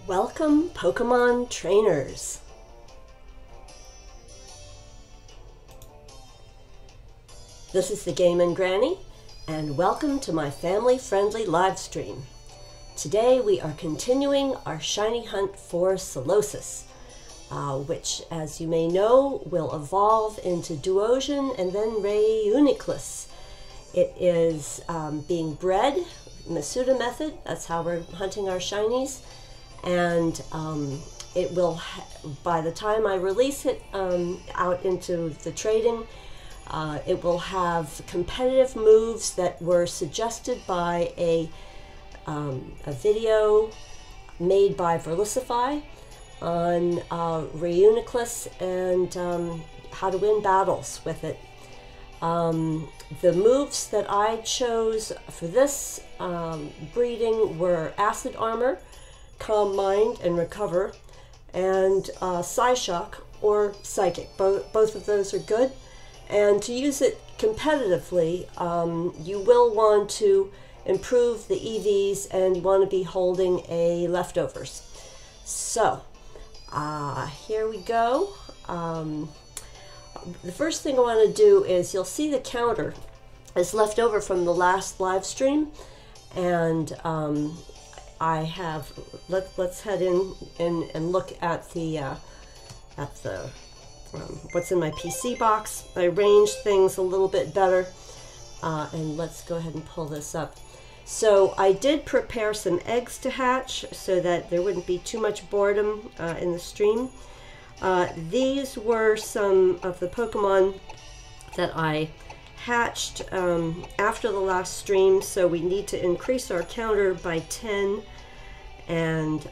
Welcome, Pokemon trainers. This is the GameNGrannie, and welcome to my family-friendly live stream. Today we are continuing our shiny hunt for Solosis, which, as you may know, will evolve into Duosion and then Reuniclus. It is being bred, Masuda Method, that's how we're hunting our shinies. And it will, by the time I release it out into the trading, it will have competitive moves that were suggested by a video made by Solosis on Reuniclus and how to win battles with it. The moves that I chose for this breeding were Acid Armor, Calm Mind and Recover, and Psyshock or Psychic. Both of those are good. And to use it competitively, you will want to improve the EVs and you want to be holding a leftovers. So, here we go. The first thing I want to do is, you'll see the counter is left over from the last live stream, and I have, let's head in and look at the what's in my PC box. I arranged things a little bit better, and let's go ahead and pull this up. So I did prepare some eggs to hatch so that there wouldn't be too much boredom in the stream. These were some of the Pokemon that I hatched after the last stream, so we need to increase our counter by 10, and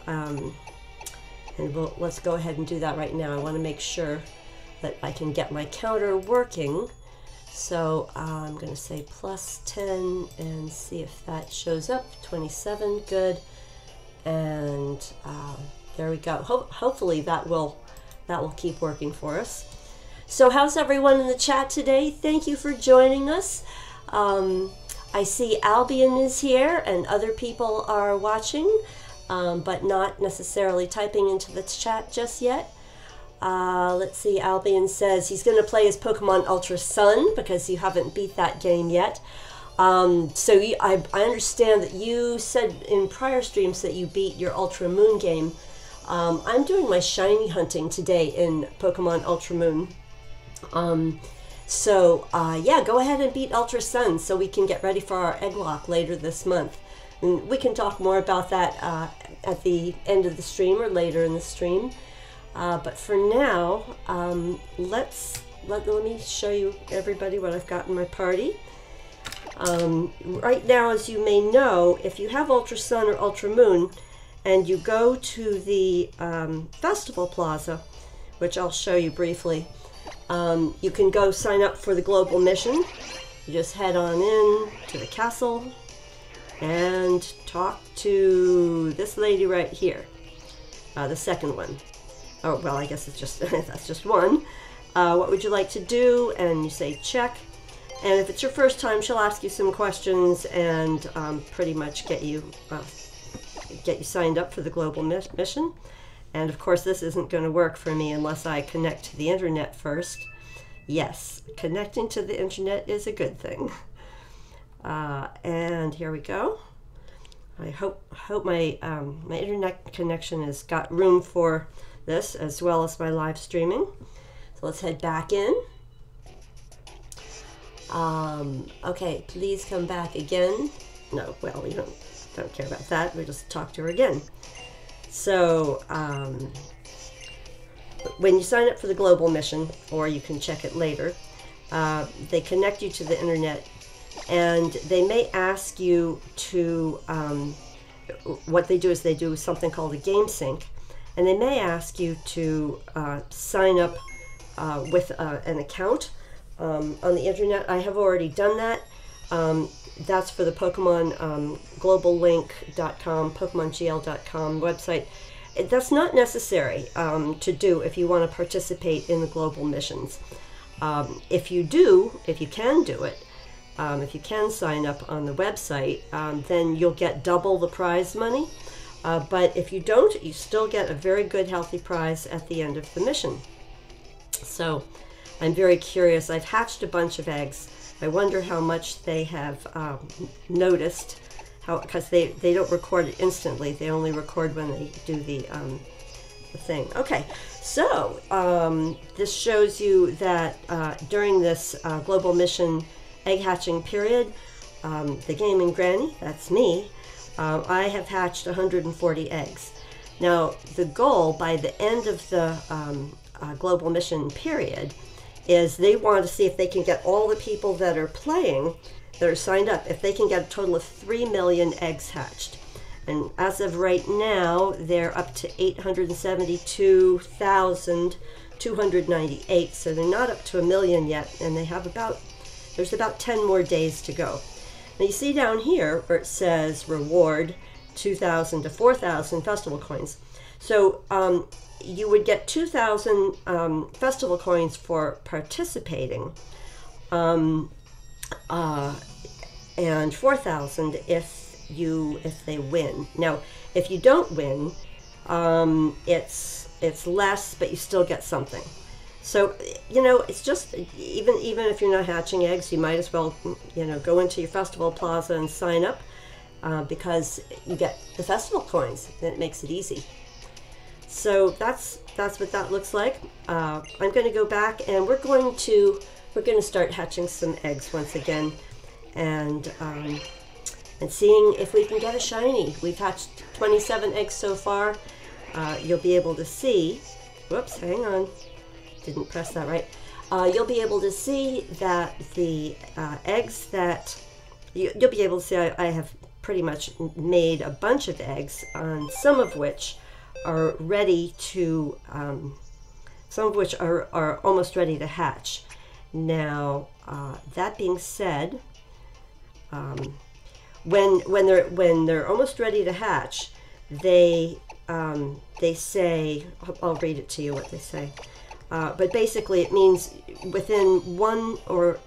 let's go ahead and do that right now. I want to make sure that I can get my counter working, so I'm going to say plus 10 and see if that shows up. 27, good, and there we go. Hopefully that will keep working for us. So how's everyone in the chat today? Thank you for joining us. I see Albion is here and other people are watching, but not necessarily typing into the chat just yet. Let's see, Albion says he's going to play his Pokemon Ultra Sun because you haven't beat that game yet. I understand that you said in prior streams that you beat your Ultra Moon game. I'm doing my shiny hunting today in Pokemon Ultra Moon. Yeah, go ahead and beat Ultra Sun so we can get ready for our egg lock later this month. And we can talk more about that at the end of the stream or later in the stream. But for now, let me show you everybody what I've got in my party. Right now, as you may know, if you have Ultra Sun or Ultra Moon, and you go to the Festival Plaza, which I'll show you briefly, you can go sign up for the Global Mission. You just head on in to the castle and talk to this lady right here, the second one. Oh, well, I guess it's just that's just one. What would you like to do? And you say check. And if it's your first time, she'll ask you some questions and pretty much get you signed up for the Global Mission. And of course, this isn't going to work for me unless I connect to the internet first. Yes, connecting to the internet is a good thing. And here we go. I hope my my internet connection has got room for this as well as my live streaming. So let's head back in. Okay, please come back again. No, well, we don't care about that. We just talk to her again. So when you sign up for the Global Mission, or you can check it later, they connect you to the internet, and they may ask you to, what they do is they do something called a game sync, and they may ask you to sign up with an account on the internet. I have already done that. That's for the Pokemon globallink.com, PokemonGL.com website. That's not necessary to do if you want to participate in the global missions. If you can do it, if you can sign up on the website, then you'll get double the prize money. But if you don't, you still get a very good healthy prize at the end of the mission. So I'm very curious. I've hatched a bunch of eggs. I wonder how much they have noticed, because they don't record it instantly. They only record when they do the thing. Okay, so this shows you that during this Global Mission egg hatching period, the GameNGrannie, that's me, I have hatched 140 eggs. Now, the goal by the end of the Global Mission period is they want to see if they can get all the people that are playing, that are signed up, if they can get a total of 3 million eggs hatched. And as of right now, they're up to 872,298, so they're not up to 1 million yet, and they have there's about 10 more days to go. Now you see down here where it says reward 2,000 to 4,000 festival coins. So you would get 2,000 festival coins for participating, and 4,000 if they win. Now, if you don't win, it's less, but you still get something. So, you know, it's just, even if you're not hatching eggs, you might as well, you know, go into your festival plaza and sign up, because you get the festival coins, and it makes it easy. So that's what that looks like. I'm going to go back, and we're going to start hatching some eggs once again, and seeing if we can get a shiny. We've hatched 27 eggs so far. You'll be able to see. Whoops, hang on. Didn't press that right. You'll be able to see that the eggs that you'll be able to see. I have pretty much made a bunch of eggs, on some of which are ready to, some of which are almost ready to hatch. Now, that being said, when they're almost ready to hatch, they say, I'll read it to you what they say. But basically, it means within one or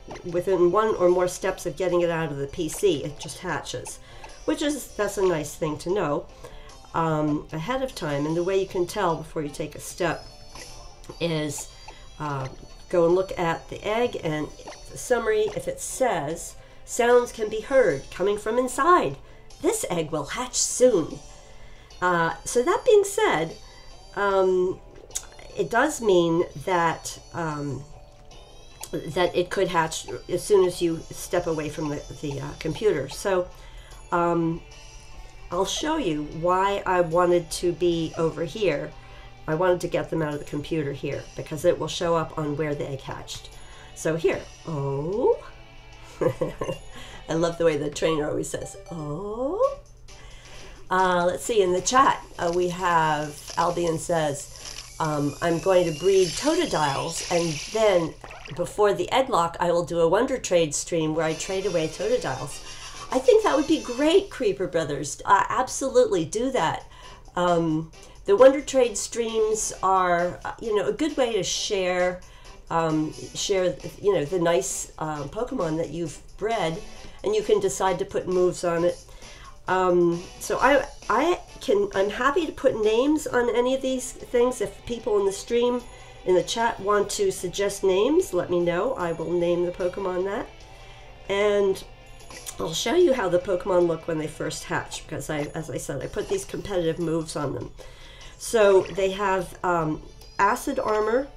more steps of getting it out of the PC, it just hatches, that's a nice thing to know ahead of time. And the way you can tell before you take a step is go and look at the egg, and the summary, if it says sounds can be heard coming from inside, this egg will hatch soon. So that being said, it does mean that that it could hatch as soon as you step away from the computer. So I'll show you why I wanted to be over here. I wanted to get them out of the computer here, because it will show up on where the egg hatched. So here, oh, I love the way the trainer always says, oh. Let's see, in the chat, we have Albion says, I'm going to breed totodiles, and then before the egg lock, I will do a Wonder Trade stream where I trade away totodiles. I think that would be great, Creeper Brothers. Absolutely, do that. The Wonder Trade streams are, you know, a good way to share, you know, the nice Pokemon that you've bred, and you can decide to put moves on it. So I'm happy to put names on any of these things. If people in the stream, in the chat, want to suggest names, let me know. I will name the Pokemon that. And I'll show you how the Pokemon look when they first hatch, because as I said, I put these competitive moves on them. So they have Acid Armor,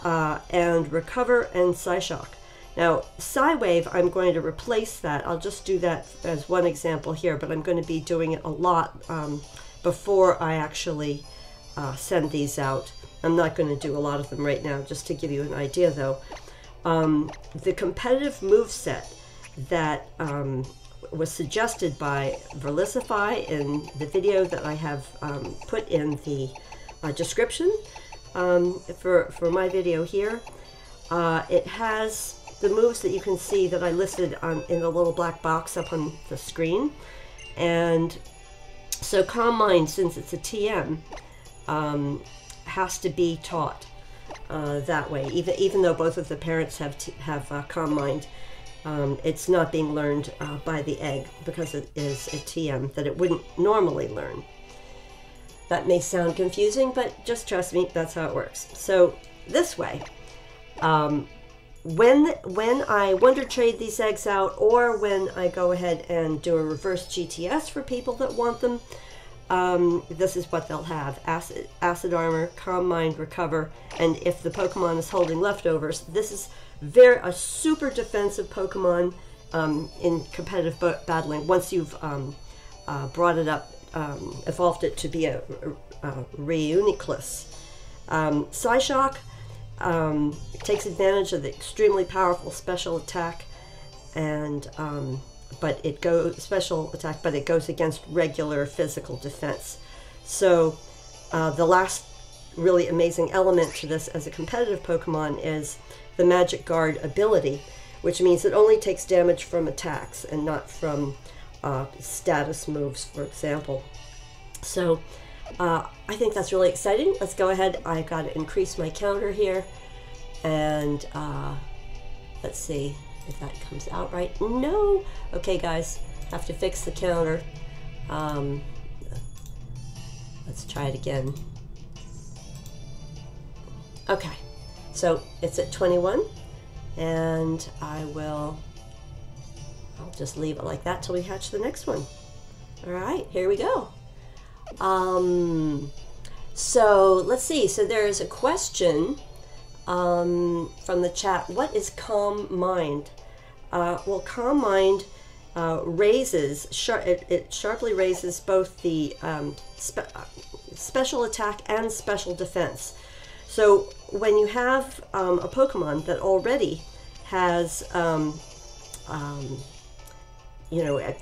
and Recover, and Psyshock. Now, Psywave, I'm going to replace that. I'll just do that as one example here, but I'm going to be doing it a lot before I actually send these out. I'm not going to do a lot of them right now, just to give you an idea, though. The competitive moveset that was suggested by Verlicify in the video that I have put in the description for my video here, it has the moves that you can see that I listed in the little black box up on the screen. And so Calm Mind, since it's a TM, has to be taught that way. Even though both of the parents have Calm Mind, it's not being learned by the egg, because it is a TM that it wouldn't normally learn. That may sound confusing, but just trust me, that's how it works. So this way, when I wonder trade these eggs out, or when I go ahead and do a reverse GTS for people that want them, this is what they'll have: acid armor, calm mind, recover, and if the Pokemon is holding leftovers, this is a super defensive Pokemon in competitive battling. Once you've brought it up, evolved it to be a Reuniclus. Psyshock takes advantage of the extremely powerful special attack, and but it goes against regular physical defense. So the last really amazing element to this as a competitive Pokemon is the Magic Guard ability, which means it only takes damage from attacks and not from status moves, for example. So I think that's really exciting. Let's go ahead. I've got to increase my counter here, and let's see if that comes out right. No! Okay, guys, have to fix the counter. Let's try it again. Okay, so it's at 21, and I'll just leave it like that till we hatch the next one. All right, here we go. So let's see. So there is a question from the chat. What is Calm Mind? Well, Calm Mind it sharply raises both the special attack and special defense. So when you have a Pokemon that already has, you know,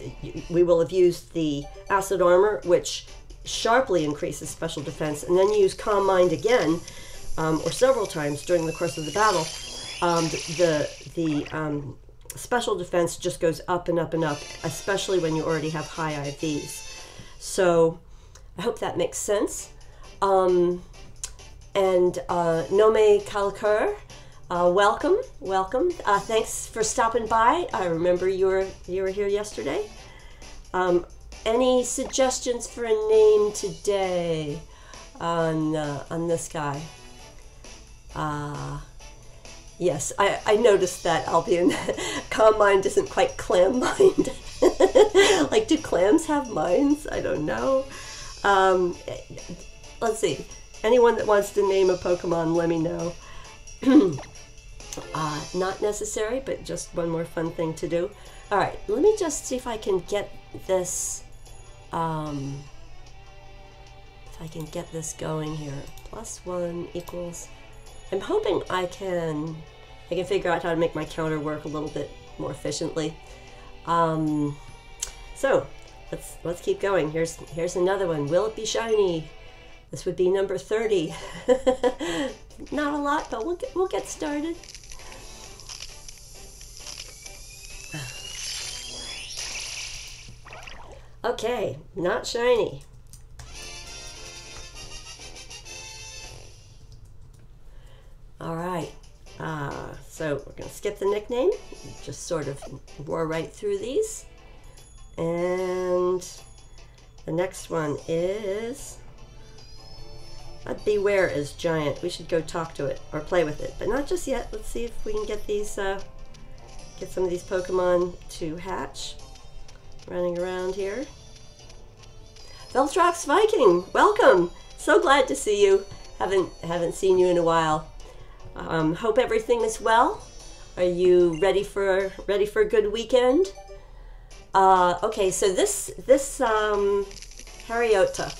we will have used the acid armor, which sharply increases special defense, and then you use Calm Mind again, or several times during the course of the battle, the special defense just goes up and up and up, especially when you already have high IVs. So I hope that makes sense. And Nome Kalkur, welcome. Thanks for stopping by. I remember you were here yesterday. Any suggestions for a name today on this guy? Yes, I noticed that, Albion. Calm Mind isn't quite Clam Mind. Like, do clams have minds? I don't know. Let's see. Anyone that wants to name a Pokemon, let me know. Not necessary, but just one more fun thing to do. All right, let me just see if I can get this. If I can get this going here. +1 equals. I'm hoping I can figure out how to make my counter work a little bit more efficiently. So let's keep going. Here's another one. Will it be shiny? This would be number 30. Not a lot, but we'll get started. Okay, not shiny. All right, so we're going to skip the nickname, just sort of roar right through these. And the next one is, Beware is giant. We should go talk to it or play with it, but not just yet. Let's see if we can get these, get some of these Pokemon to hatch. Running around here. Veltrox Viking, welcome! So glad to see you. Haven't seen you in a while. Hope everything is well. Are you ready for a good weekend? Okay, so this Hariota,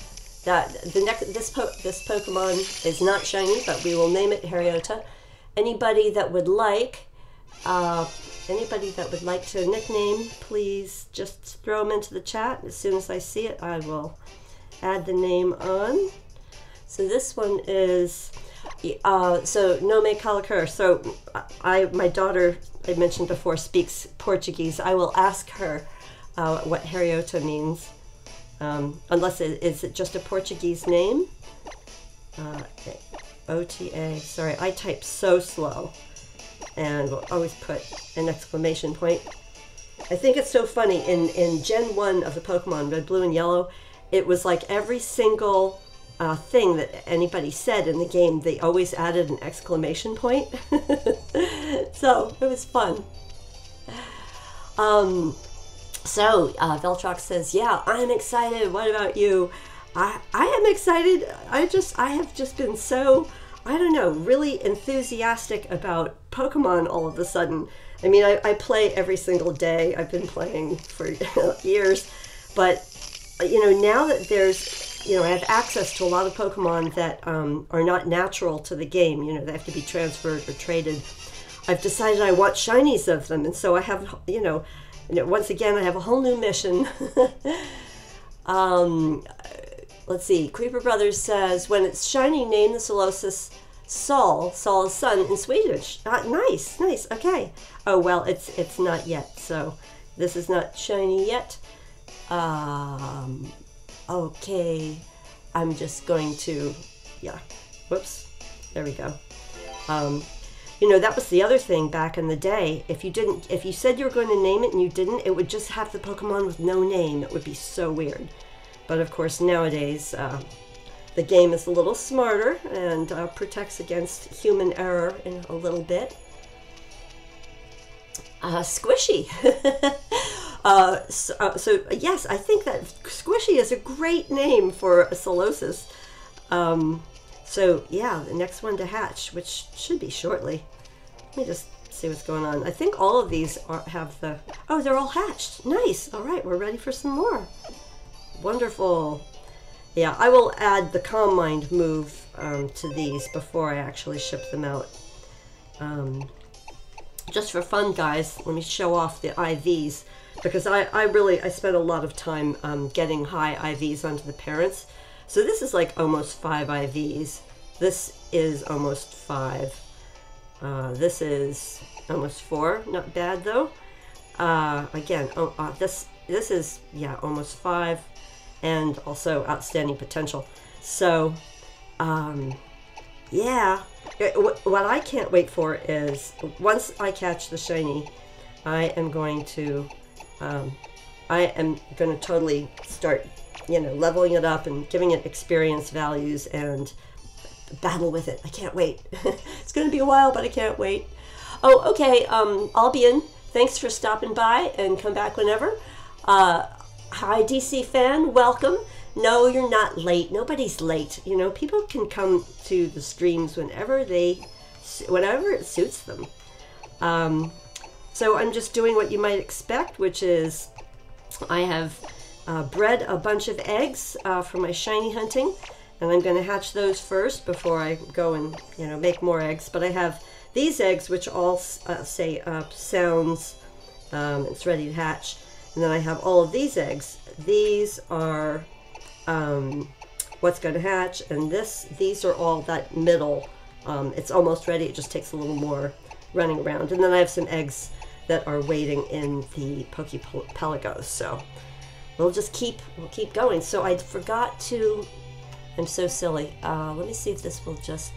this Pokemon is not shiny, but we will name it Hariota. Anybody that would like to nickname, please just throw them into the chat. As soon as I see it, I will add the name on. So this one is, so Nome Kalkur. So my daughter, I mentioned before, speaks Portuguese. I will ask her what Hariota means, unless is it just a Portuguese name? OTA, sorry, I type so slow. And we'll always put an exclamation point. I think it's so funny, in Gen 1 of the Pokemon, Red, Blue, and Yellow, it was like every single thing that anybody said in the game, they always added an exclamation point. So it was fun. So Veltrox says, yeah, I'm excited. What about you? I am excited. I have just been so, I don't know, really enthusiastic about Pokemon all of a sudden. I mean, I play every single day. I've been playing for years, but you know, now that there's, you know, I have access to a lot of Pokemon that are not natural to the game. You know, they have to be transferred or traded. I've decided I want shinies of them, and so I have, you know, once again, I have a whole new mission. Let's see. Creeper Brothers says, when it's shiny, name the Solosis Sol. Sol is sun in Swedish. Nice, nice. Okay. Oh, well, it's not yet, so this is not shiny yet. Okay. I'm just going to, yeah. Whoops. There we go. You know, that was the other thing back in the day. If you said you were going to name it and you didn't, it would just have the Pokemon with no name. It would be so weird. But of course, nowadays, the game is a little smarter and protects against human error in a little bit. Squishy. So yes, I think that Squishy is a great name for a Solosis. So yeah, the next one to hatch, which should be shortly. Let me just see what's going on. I think all of these have the, oh, they're all hatched. Nice. All right, we're ready for some more. Wonderful. Yeah, I will add the Calm Mind move to these before I actually ship them out. Just for fun, guys, let me show off the IVs, because I spent a lot of time getting high IVs onto the parents. So this is like almost 5 IVs. This is almost 5. This is almost 4. Not bad though. Again, this is, yeah, almost 5, and also outstanding potential. So, yeah. What I can't wait for is once I catch the shiny, I am going to totally start, you know, leveling it up and giving it experience values and battle with it. I can't wait. It's going to be a while, but I can't wait. Oh, okay. I'll be in. Thanks for stopping by, and come back whenever. Hi, DC fan. Welcome. No, you're not late. Nobody's late. You know, people can come to the streams whenever it suits them. So I'm just doing what you might expect, which is I have bred a bunch of eggs for my shiny hunting, and I'm going to hatch those first before I go and, you know, make more eggs. But I have these eggs, which all say sounds, it's ready to hatch. And then I have all of these eggs. These are what's going to hatch, and these are all that middle. It's almost ready. It just takes a little more running around. And then I have some eggs that are waiting in the Pokepelagos. So we'll keep going. So I forgot to. I'm so silly. Let me see if this will just.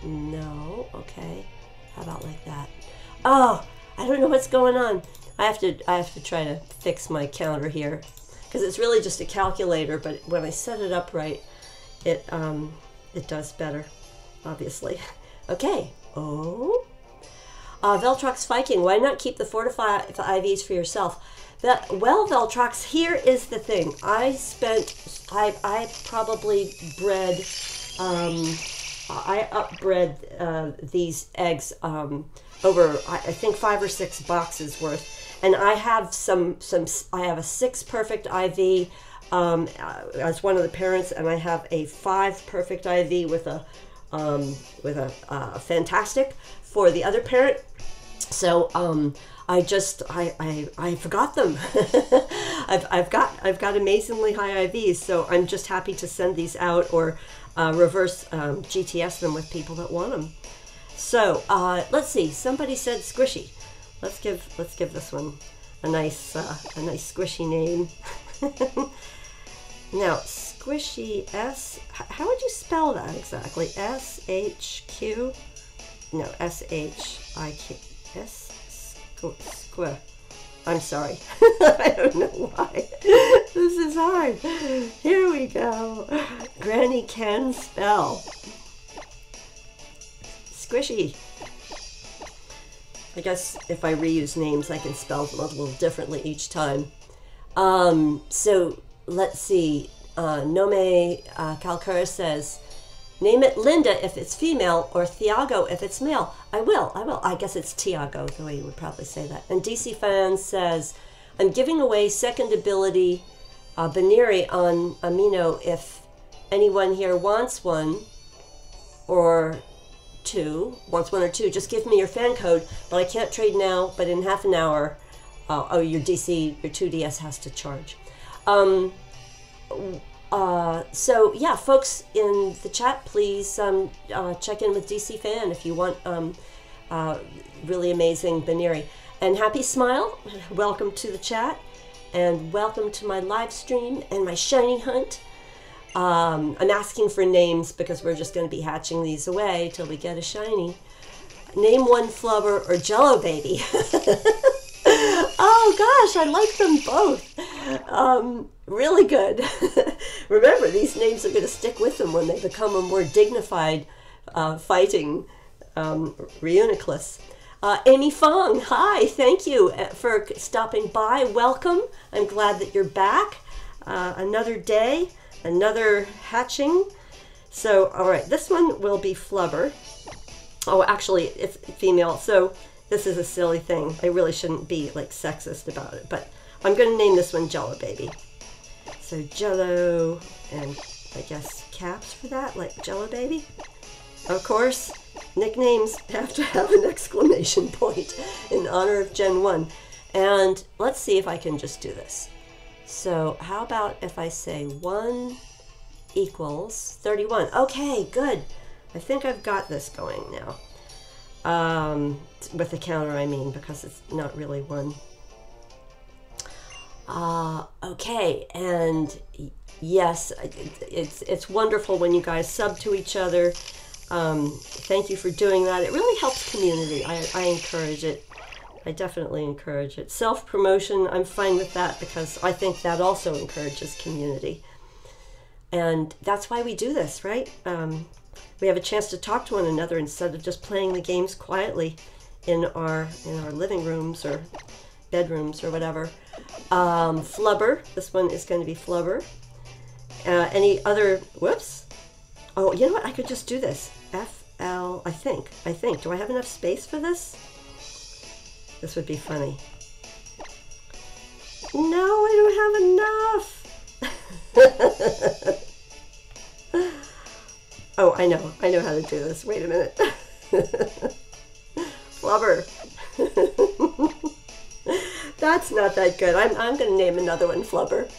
No. Okay. How about like that? Oh, I don't know what's going on. I have to try to fix my counter here, because it's really just a calculator, but when I set it up right, it does better, obviously. Okay. Oh. Veltrox Viking, why not keep the 4 to 5 IVs for yourself? Well, Veltrox, here is the thing. I probably bred, I upbred these eggs over, I think, 5 or 6 boxes worth. And I have I have a 6 perfect IV as one of the parents, and I have a 5 perfect IV with a fantastic for the other parent. So I forgot them. I've got amazingly high IVs, so I'm just happy to send these out or reverse GTS them with people that want them. So let's see. Somebody said squishy. Let's give this one a nice squishy name. Now, squishy S. How would you spell that exactly? S-H-Q? No, S-H-I-Q. S. Squishy. I'm sorry. I don't know why. This is hard. Here we go. Granny can spell. Squishy. I guess if I reuse names, I can spell them a little differently each time. So let's see. Nome Calcura says, name it Linda if it's female or Thiago if it's male. I will. I guess it's Tiago, the way you would probably say that. And DC Fan says, I'm giving away second ability Baneri on Amino if anyone here wants one or two. Just give me your fan code, but I can't trade now, but in half an hour, your 2DS has to charge. So yeah, folks in the chat, please check in with DC Fan if you want really amazing Baneri. And Happy Smile, welcome to the chat, and welcome to my live stream and my shiny hunt. I'm asking for names because we're just going to be hatching these away till we get a shiny. Name one Flubber or Jello Baby. Oh gosh, I like them both. Really good. Remember, these names are going to stick with them when they become a more dignified fighting Reuniclus. Amy Fong, hi, thank you for stopping by. Welcome. I'm glad that you're back. Another day, another hatching. So, all right, this one will be Flubber. Oh, actually, it's female, so this is a silly thing. I really shouldn't be like sexist about it, but I'm going to name this one Jello Baby. So Jello, and I guess caps for that, like Jello Baby. Of course, nicknames have to have an exclamation point in honor of Gen 1. And let's see if I can just do this. So how about if I say 1 equals 31? Okay, good. I think I've got this going now. With the counter, I mean, because it's not really 1. Okay, and yes, it's wonderful when you guys sub to each other. Thank you for doing that. It really helps community. I encourage it. I definitely encourage it. Self-promotion, I'm fine with that because I think that also encourages community. And that's why we do this, right? We have a chance to talk to one another instead of just playing the games quietly in our living rooms or bedrooms or whatever. Flubber, this one is going to be Flubber. Any other, whoops. Oh, you know what? I could just do this. FL, I think. Do I have enough space for this? This would be funny. No, I don't have enough. Oh, I know how to do this. Wait a minute. Flubber. That's not that good. I'm going to name another one Flubber.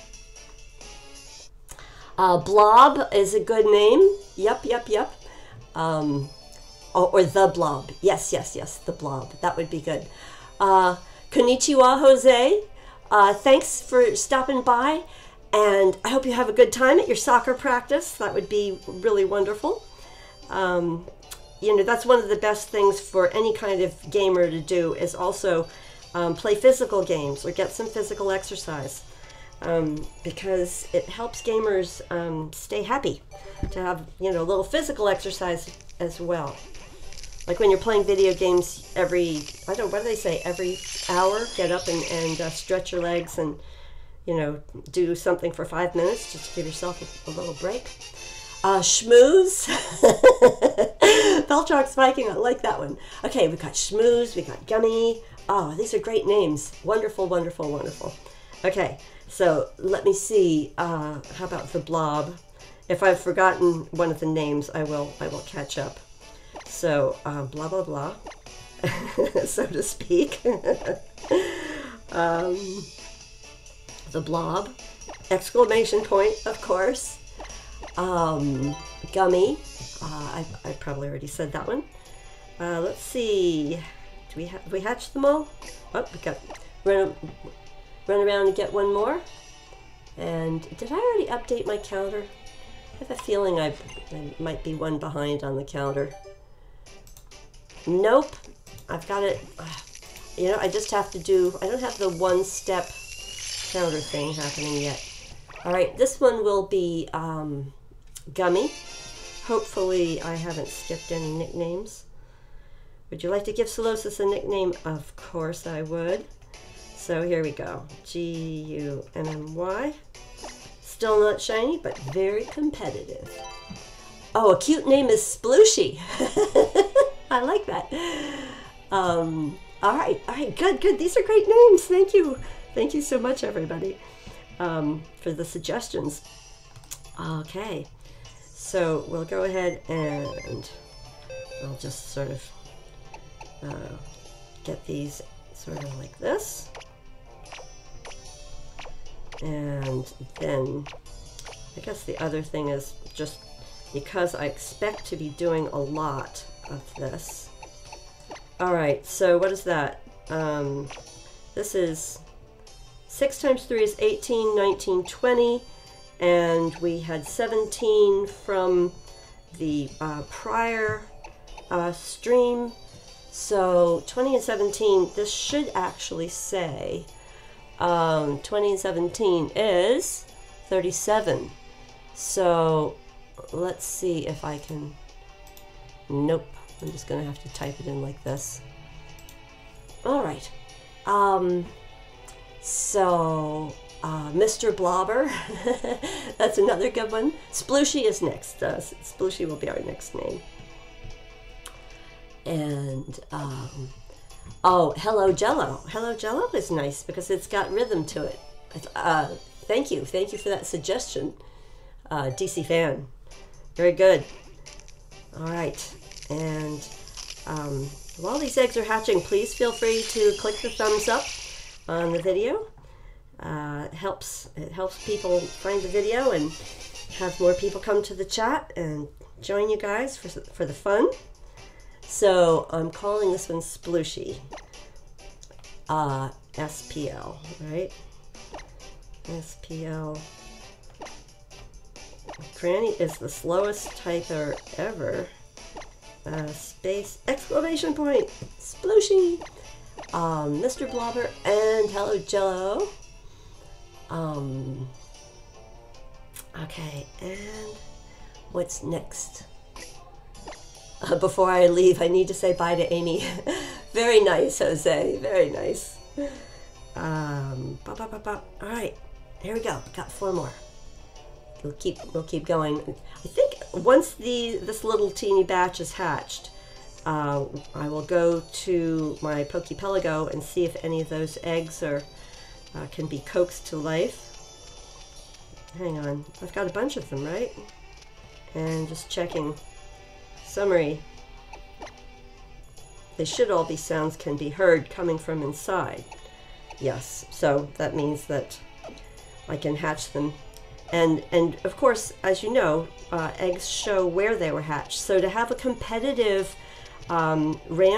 Blob is a good name. Yep. Or the Blob. Yes, the Blob. That would be good. Konnichiwa, Jose. Thanks for stopping by. And I hope you have a good time at your soccer practice. That would be really wonderful. That's one of the best things for any kind of gamer to do is also play physical games or get some physical exercise because it helps gamers stay happy to have, a little physical exercise as well. Like when you're playing video games every hour, get up and stretch your legs and do something for 5 minutes just to give yourself a little break. Schmooze. Belchalk's Viking, I like that one. Okay, we've got Schmooze, we got Gummy. Oh, these are great names. Wonderful. Okay, so let me see. How about the Blob? If I've forgotten one of the names, I will catch up. So, blah, blah, blah, so to speak. The Blob, exclamation point, of course. Gummy, I probably already said that one. Let's see, we hatched them all? Oh, we got run around and get one more. And did I already update my counter? I have a feeling I might be one behind on the counter. Nope, I've got it. you know, I just have to do, I don't have the one-step counter thing happening yet. All right, this one will be Gummy. Hopefully I haven't skipped any nicknames. Would you like to give Solosis a nickname? Of course I would. So here we go. G-U-M-M-Y. Still not shiny, but very competitive. Oh, a cute name is Splooshy. I like that. All right, good. These are great names. Thank you. Thank you so much, everybody, for the suggestions. Okay, so we'll go ahead and I'll just sort of get these sort of like this. And then I guess the other thing is just because I expect to be doing a lot of this. All right, so what is that? This is 6 times 3 is 18, 19, 20, and we had 17 from the prior stream. So 20 and 17, this should actually say 20 and 17 is 37. So let's see if I can, nope, I'm just gonna have to type it in like this. All right, so Mr. Blobber, that's another good one. Splooshy is next. Splooshy will be our next name. And oh, Hello Jello. Hello Jello is nice because it's got rhythm to it. Thank you for that suggestion, DC fan. Very good. All right, and while these eggs are hatching, please feel free to click the thumbs up on the video. It helps people find the video and have more people come to the chat and join you guys for the fun. So I'm calling this one Splooshy. SPL, right? SPL. Granny is the slowest typer ever. Space exclamation point. Splooshy. Mr. Blobber and Hello Jello. Okay, and what's next? Before I leave, I need to say bye to Amy. Very nice, Jose. Very nice. All right, here we go. Got 4 more. We'll keep going. I think once this little teeny batch is hatched, I will go to my Pokepelago and see if any of those eggs can be coaxed to life. Hang on, I've got a bunch of them, right? And just checking. Summary. They should all be sounds can be heard coming from inside. Yes, so that means that I can hatch them. And of course, as you know, eggs show where they were hatched. So to have a competitive Reuniclus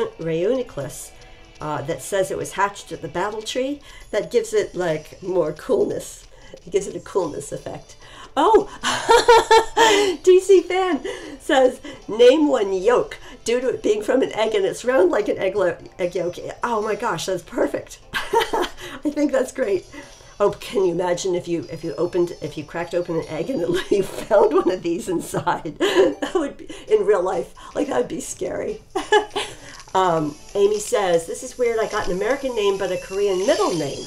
that says it was hatched at the battle tree, that gives it like more coolness. It gives it a coolness effect. Oh, DC fan says, name one yolk due to it being from an egg and it's round like an egg yolk. Oh my gosh, that's perfect. I think that's great. Oh, can you imagine if you cracked open an egg and you found one of these inside? That would be, in real life, like that would be scary. Amy says, this is weird, I got an American name but a Korean middle name.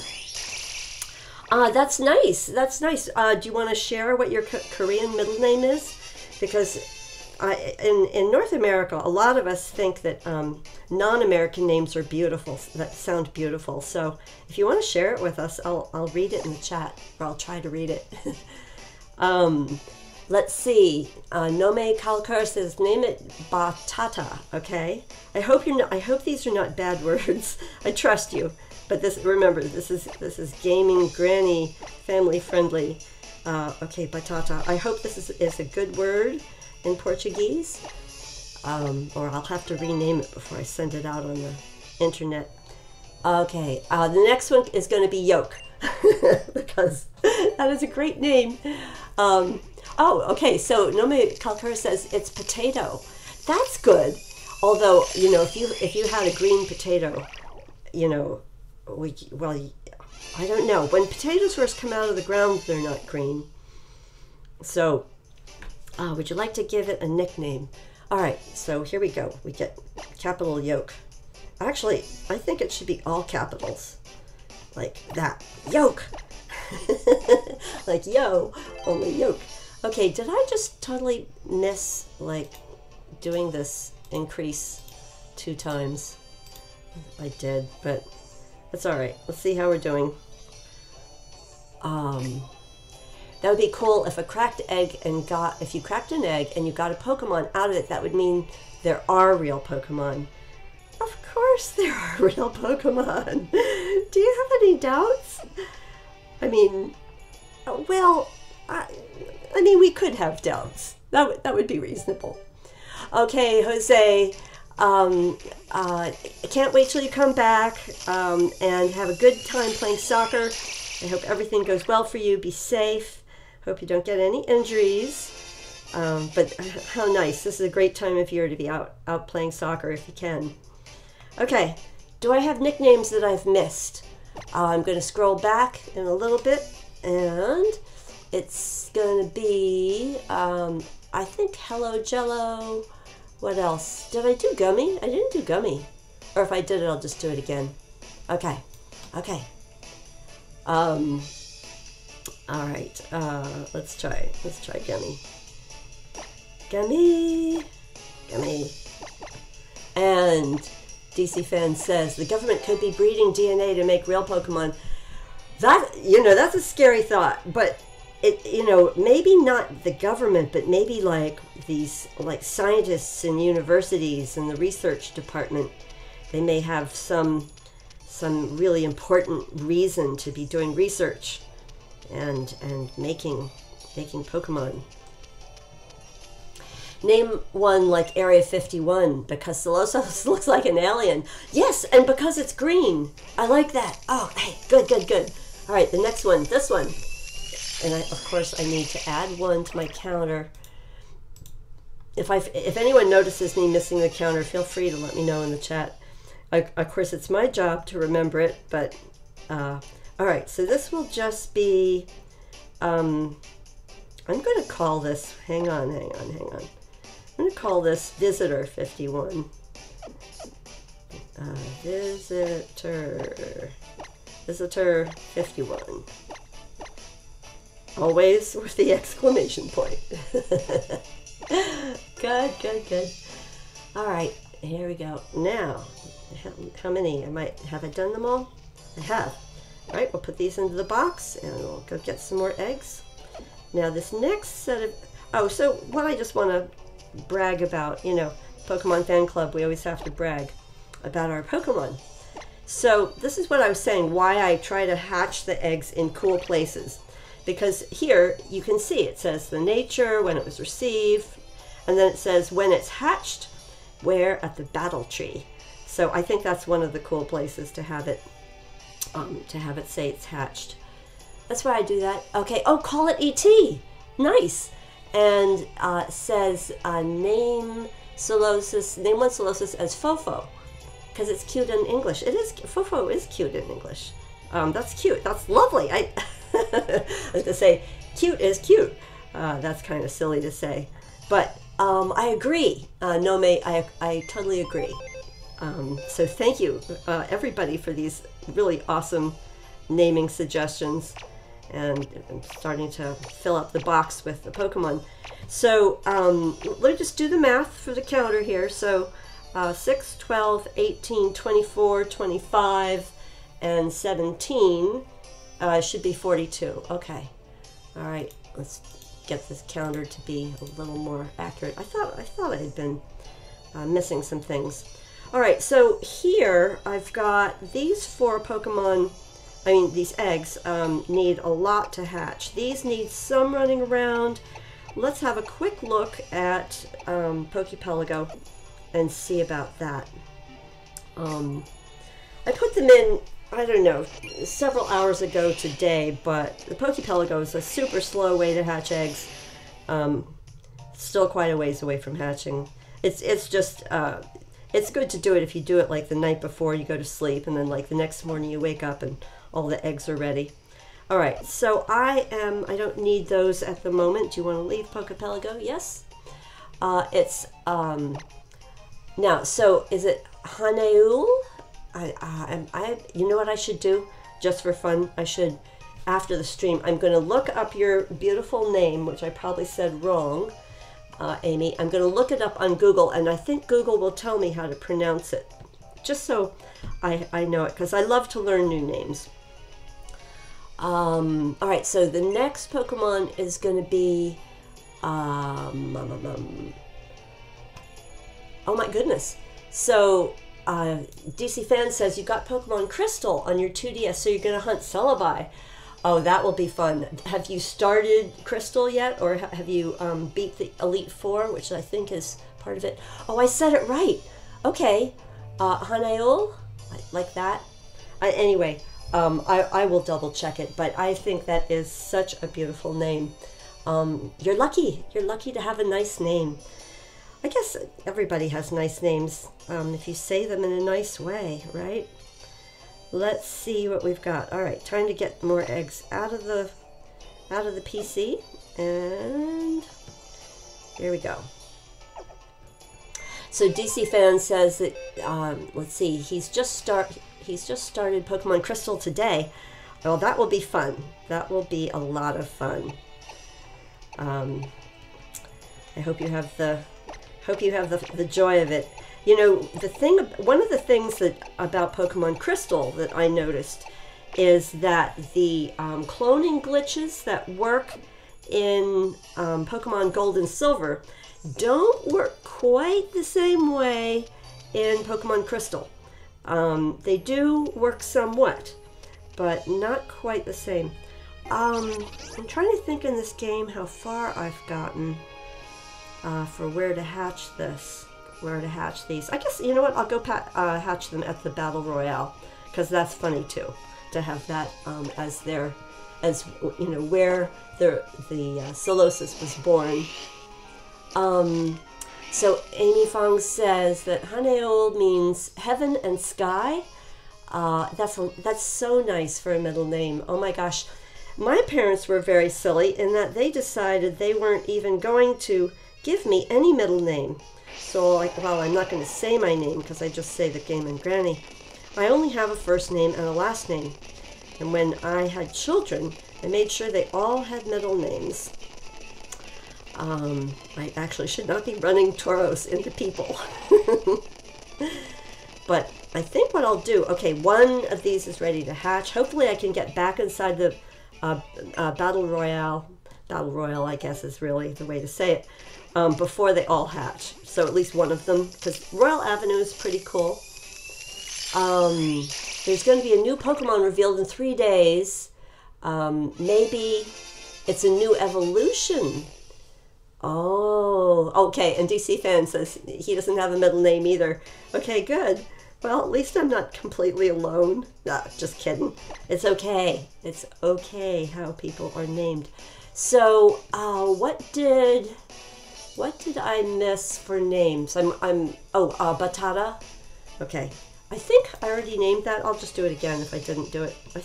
That's nice. That's nice. Do you want to share what your Korean middle name is? Because in North America, a lot of us think that non-American names are beautiful, that sound beautiful. So if you want to share it with us, I'll read it in the chat, or I'll try to read it. Let's see. Nome Kalkar says, name it Batata. Okay. I hope these are not bad words. I trust you. But remember, this is GameNGrannie, family friendly. Okay, batata. I hope this is a good word in Portuguese, or I'll have to rename it before I send it out on the internet. Okay, the next one is going to be yolk, because that is a great name. Oh, okay. So Nome Kalkar says it's potato. That's good. Although, you know, if you had a green potato, you know, well, I don't know. When potatoes first come out of the ground, they're not green. So, would you like to give it a nickname? All right, so here we go. We get capital yolk. Actually, I think it should be all capitals. Like that. Yolk! Like yo, only yolk. Okay, did I just totally miss, like, doing this increase 2 times? I did, but that's all right. Let's see how we're doing. That would be cool if a cracked egg if you cracked an egg and you got a Pokemon out of it, that would mean there are real Pokemon. Of course there are real Pokemon. Do you have any doubts? I mean, well, I mean, we could have doubts. That would be reasonable. Okay, Jose, can't wait till you come back and have a good time playing soccer. I hope everything goes well for you. Be safe. Hope you don't get any injuries. But how nice. This is a great time of year to be out playing soccer if you can. Okay, do I have nicknames that I've missed? I'm going to scroll back in a little bit, and it's going to be, I think, Hello Jello. What else? Did I do Gummy? I didn't do Gummy. Or if I did it, I'll just do it again. Okay. Okay. All right. Let's try Gummy. Gummy. Gummy. And DC Fan says the government could be breeding DNA to make real Pokemon. That, you know, that's a scary thought, but it, you know, maybe not the government, but maybe like these like scientists in universities and the research department, they may have some really important reason to be doing research and making Pokemon. Name one like Area 51 because Solosis looks like an alien. Yes, and because it's green. I like that. Oh, hey, good. All right, the next one, this one. And of course I need to add 1 to my counter. If anyone notices me missing the counter, feel free to let me know in the chat. Of course, it's my job to remember it, but all right. So this will just be. I'm going to call this. Hang on. I'm going to call this Visitor 51. Visitor 51. Always with the exclamation point. Good. All right, here we go. Now, how many? Have I done them all? I have. All right, we'll put these into the box and we'll go get some more eggs. Now this next set of, so what I just want to brag about, you know, Pokemon Fan Club, we always have to brag about our Pokemon. So this is what I was saying, why I try to hatch the eggs in cool places. Because here you can see it says the nature, when it was received, and then it says when it's hatched, where at the battle tree. So I think that's one of the cool places to have it say it's hatched. That's why I do that. Okay, oh, call it ET. Nice. And says name one Solosis as Fofo, because it's cute in English. It is, Fofo is cute in English. That's cute. That's lovely. I like to say cute is cute. That's kind of silly to say, but I agree. Nome, I totally agree. So thank you everybody for these really awesome naming suggestions, and I'm starting to fill up the box with the Pokemon. So let me just do the math for the counter here. So 6, 12, 18, 24, 25, and 17 should be 42. Okay. All right. Let's get this counter to be a little more accurate. I thought I had been missing some things. All right. So here I've got these 4 Pokemon. I mean, these eggs need a lot to hatch. These need some running around. Let's have a quick look at Pokepelago and see about that. I put them in, I don't know, several hours ago today, but the Pokepelago is a super slow way to hatch eggs. Still quite a ways away from hatching. It's just, it's good to do it if you do it like the night before you go to sleep, and then like the next morning you wake up and all the eggs are ready. All right, so I don't need those at the moment. Do you want to leave Pokepelago? Yes. It's now. So is it Haneul? You know what I should do, just for fun? I should, after the stream, I'm going to look up your beautiful name, which I probably said wrong, Amy. I'm going to look it up on Google, and I think Google will tell me how to pronounce it, just so I know it, because I love to learn new names. All right, so the next Pokemon is going to be, oh my goodness. So, DC Fan says you got Pokemon Crystal on your 2DS, so you're going to hunt Celebi. Oh, that will be fun. Have you started Crystal yet, or have you beat the Elite Four, which I think is part of it? Oh, I said it right. Okay, Haneul, like that. Anyway. I will double check it, but I think that is such a beautiful name. You're lucky. You're lucky to have a nice name. I guess everybody has nice names if you say them in a nice way, right? Let's see what we've got. All right, time to get more eggs out of the PC, and here we go. So DC Fan says that let's see, he's just started Pokemon Crystal today. Well, that will be fun. That will be a lot of fun. I hope you have the joy of it. You know, one of the things about Pokemon Crystal that I noticed is that the cloning glitches that work in Pokemon Gold and Silver don't work quite the same way in Pokemon Crystal. They do work somewhat, but not quite the same. I'm trying to think in this game how far I've gotten for where to hatch these. I guess, you know what, I'll go hatch them at the Battle Royale, because that's funny too, to have that as you know, where the Solosis was born. So Amy Fong says that Haneul means heaven and sky. That's so nice for a middle name. Oh my gosh. My parents were very silly in that they decided they weren't even going to give me any middle name. So, I'm not going to say my name because I just say TheGameNGrannie. I only have a first name and a last name. And when I had children, I made sure they all had middle names. I actually should not be running Tauros into people. But I think what I'll do, okay, one of these is ready to hatch. Hopefully I can get back inside the Battle Royale. Battle Royale, I guess, is really the way to say it, before they all hatch. So at least one of them, because Royal Avenue is pretty cool. There's going to be a new Pokemon revealed in 3 days. Maybe it's a new evolution. Oh, okay, and DC Fan says he doesn't have a middle name either. Okay, good. Well, at least I'm not completely alone. Nah, just kidding. It's okay. It's okay how people are named. So, what did I miss for names? Batata. Okay. I think I already named that. I'll just do it again if I didn't do it. I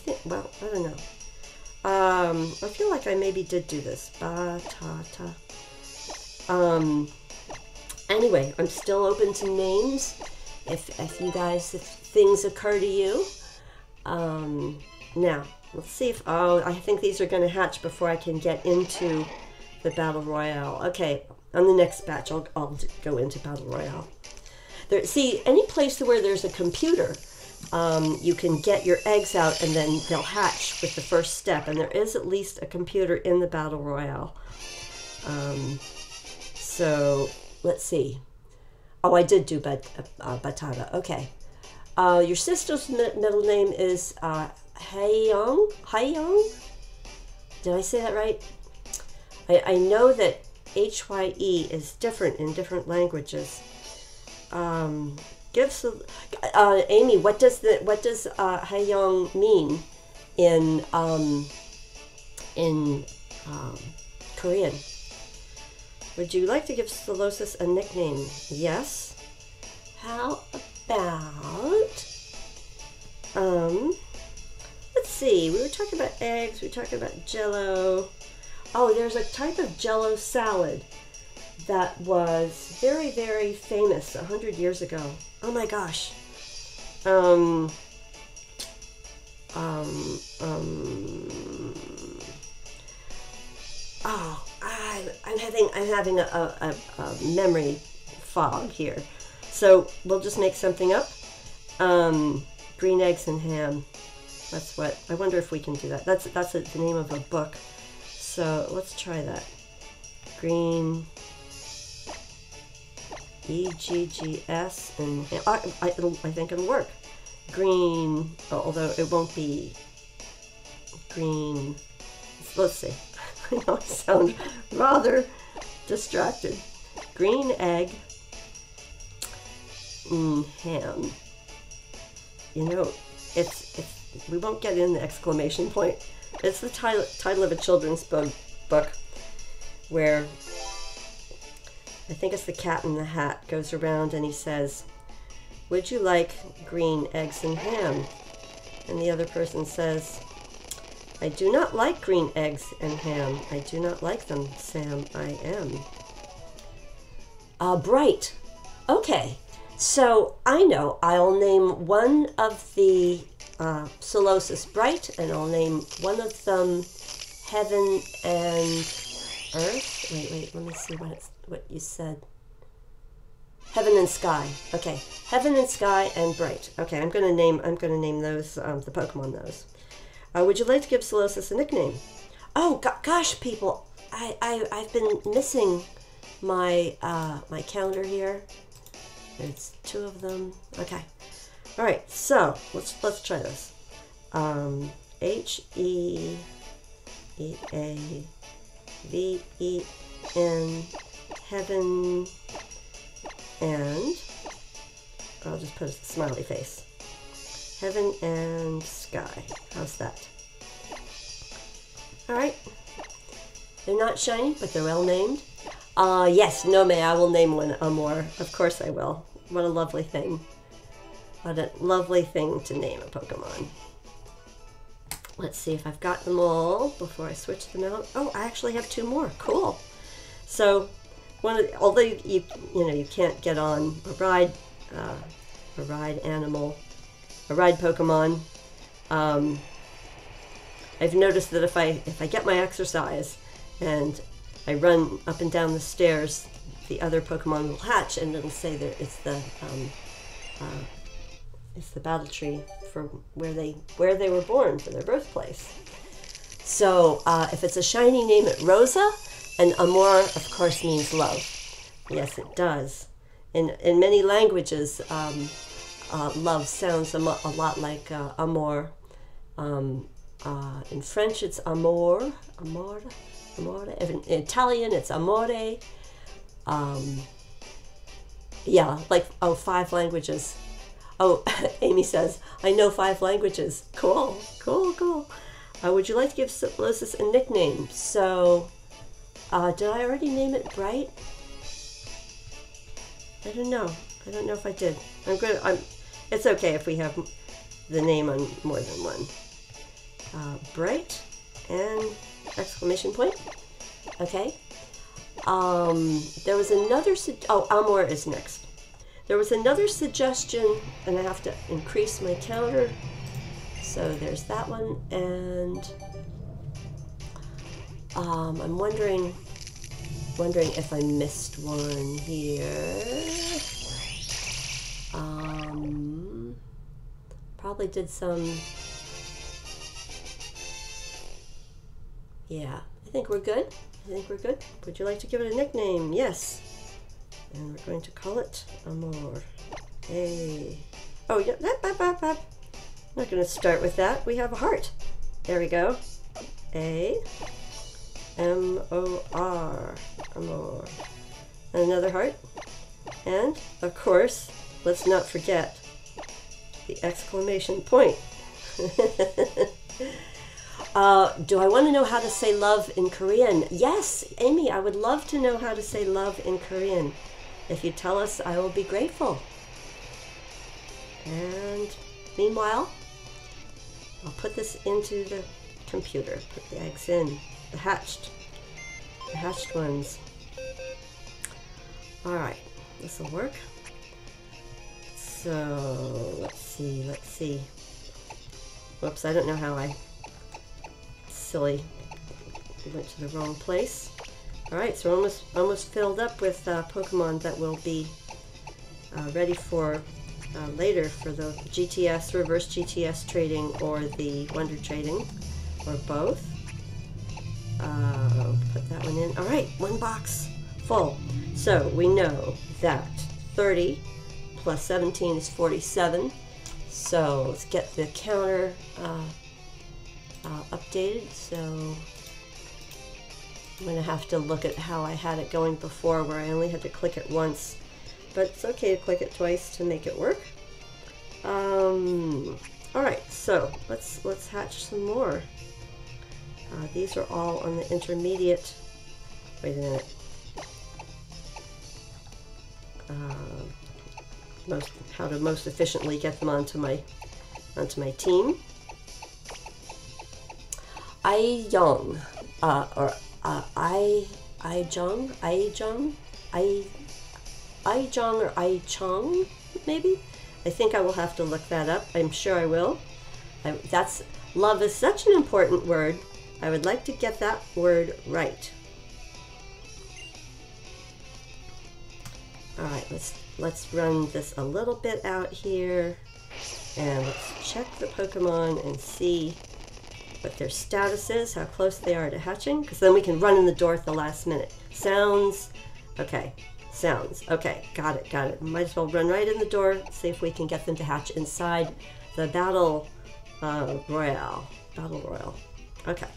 don't know. I feel like I maybe did do this. Batata. Anyway, I'm still open to names. If things occur to you. Now, let's see if, I think these are going to hatch before I can get into the Battle Royale. Okay, on the next batch, I'll go into Battle Royale. See, any place where there's a computer, you can get your eggs out and then they'll hatch with the first step. And there is at least a computer in the Battle Royale. So, let's see. Oh, I did do Batata. Okay. Your sister's middle name is Haeyong? Haeyong? Did I say that right? I know that HYE is different in different languages. Amy, what does Haeyong mean in Korean? Would you like to give Solosis a nickname? Yes. how about, let's see, we were talking about eggs, we were talking about Jell-O. Oh, there's a type of Jell-O salad that was very, very famous 100 years ago. Oh my gosh. Oh, I'm having a memory fog here. So we'll just make something up. Green eggs and ham. That's what, I wonder if we can do that. That's the name of a book. So let's try that. Green EGGS and I think it'll work. Green, although it won't be green. Let's see. I know I sound rather distracted. Green egg ham. You know, it's we won't get in the exclamation point. It's the title of a children's book where I think it's the Cat in the Hat goes around and he says, "Would you like green eggs and ham?" And the other person says, "I do not like green eggs and ham. I do not like them, Sam. I am." Bright. Okay, so I know I'll name one of the Solosis Bright, and I'll name one of them Heaven and Earth. Wait, let me see what you said. Heaven and Sky. Okay, Heaven and Sky and Bright. Okay, I'm gonna name those the Pokemon those. Would you like to give Solosis a nickname? Oh gosh, people, I've been missing my my counter here. It's 2 of them. Okay, all right. So let's try this. HEAVEN, Heaven, and I'll just put a smiley face. Heaven and Sky. How's that? All right. They're not shiny, but they're well named. Yes, Nome, I will name one Amor. Of course I will. What a lovely thing. What a lovely thing to name a Pokemon. Let's see if I've got them all before I switch them out. Oh, I actually have 2 more. Cool. So, although you can't get on a ride animal, a ride Pokemon. I've noticed that if I get my exercise and I run up and down the stairs, the other Pokemon will hatch, and it'll say that it's the battle tree for where they were born, for their birthplace. So if it's a shiny, name it Rosa, and Amor, of course, means love. Yes, it does. In many languages, love sounds a lot like amor. In French, it's amor, amore. In Italian, it's amore. Yeah, like 5 languages. Oh, Amy says, I know 5 languages. Cool. Would you like to give Solosis a nickname? So, did I already name it Bright? I don't know. I don't know if I did. It's okay if we have the name on more than one. Bright and exclamation point. Okay. There was another. Amor is next. There was another suggestion, and I have to increase my counter. So there's that one, and I'm wondering if I missed one here. Probably did some. Yeah, I think we're good. Would you like to give it a nickname? Yes. And we're going to call it Amor. Hey. Oh, yeah. I'm not going to start with that. We have a heart. There we go. A-M-O-R. Amor. And another heart. And, of course, let's not forget the exclamation point. Do I want to know how to say love in Korean? Yes, Amy, I would love to know how to say love in Korean. If you tell us, I will be grateful. And meanwhile, I'll put this into the computer. Put the eggs in, the hatched ones. All right, this will work. So let's see. Whoops, I don't know how I went to the wrong place. All right, so almost filled up with Pokemon that will be ready for later for the GTS, reverse GTS trading, or the Wonder trading, or both. Put that one in. All right, one box full. So we know that 30 plus 17 is 47. So let's get the counter updated. So I'm going to have to look at how I had it going before, where I only had to click it once. But it's okay to click it twice to make it work. All right, so let's hatch some more. These are all on the intermediate. Wait a minute. How to most efficiently get them onto my team. Aijong, or Aijong, or Aichong, maybe. I think I will have to look that up. I'm sure I will. Love is such an important word. I would like to get that word right. All right, let's run this a little bit out here, and let's check the Pokemon and see what their status is, how close they are to hatching, because then we can run in the door at the last minute. Sounds, okay, sounds, okay, got it. Might as well run right in the door, see if we can get them to hatch inside the Battle Royale. Okay.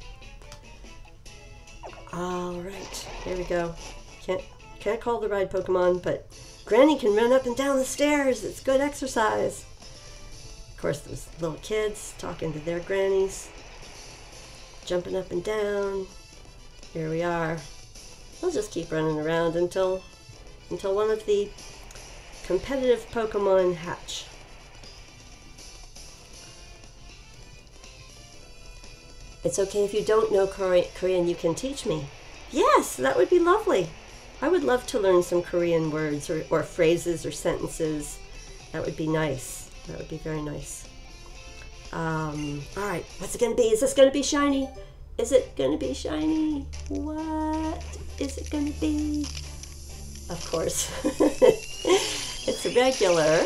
All right, here we go. Can't call the ride Pokemon, but Granny can run up and down the stairs. It's good exercise. Of course, those little kids talking to their grannies, jumping up and down. Here we are. We'll just keep running around until one of the competitive Pokemon hatch. It's okay if you don't know Korean, you can teach me. Yes, that would be lovely. I would love to learn some Korean words or phrases or sentences. That would be nice. That would be very nice. All right, what's it going to be? Is this going to be shiny? Is it going to be shiny? What is it going to be? Of course. It's a regular.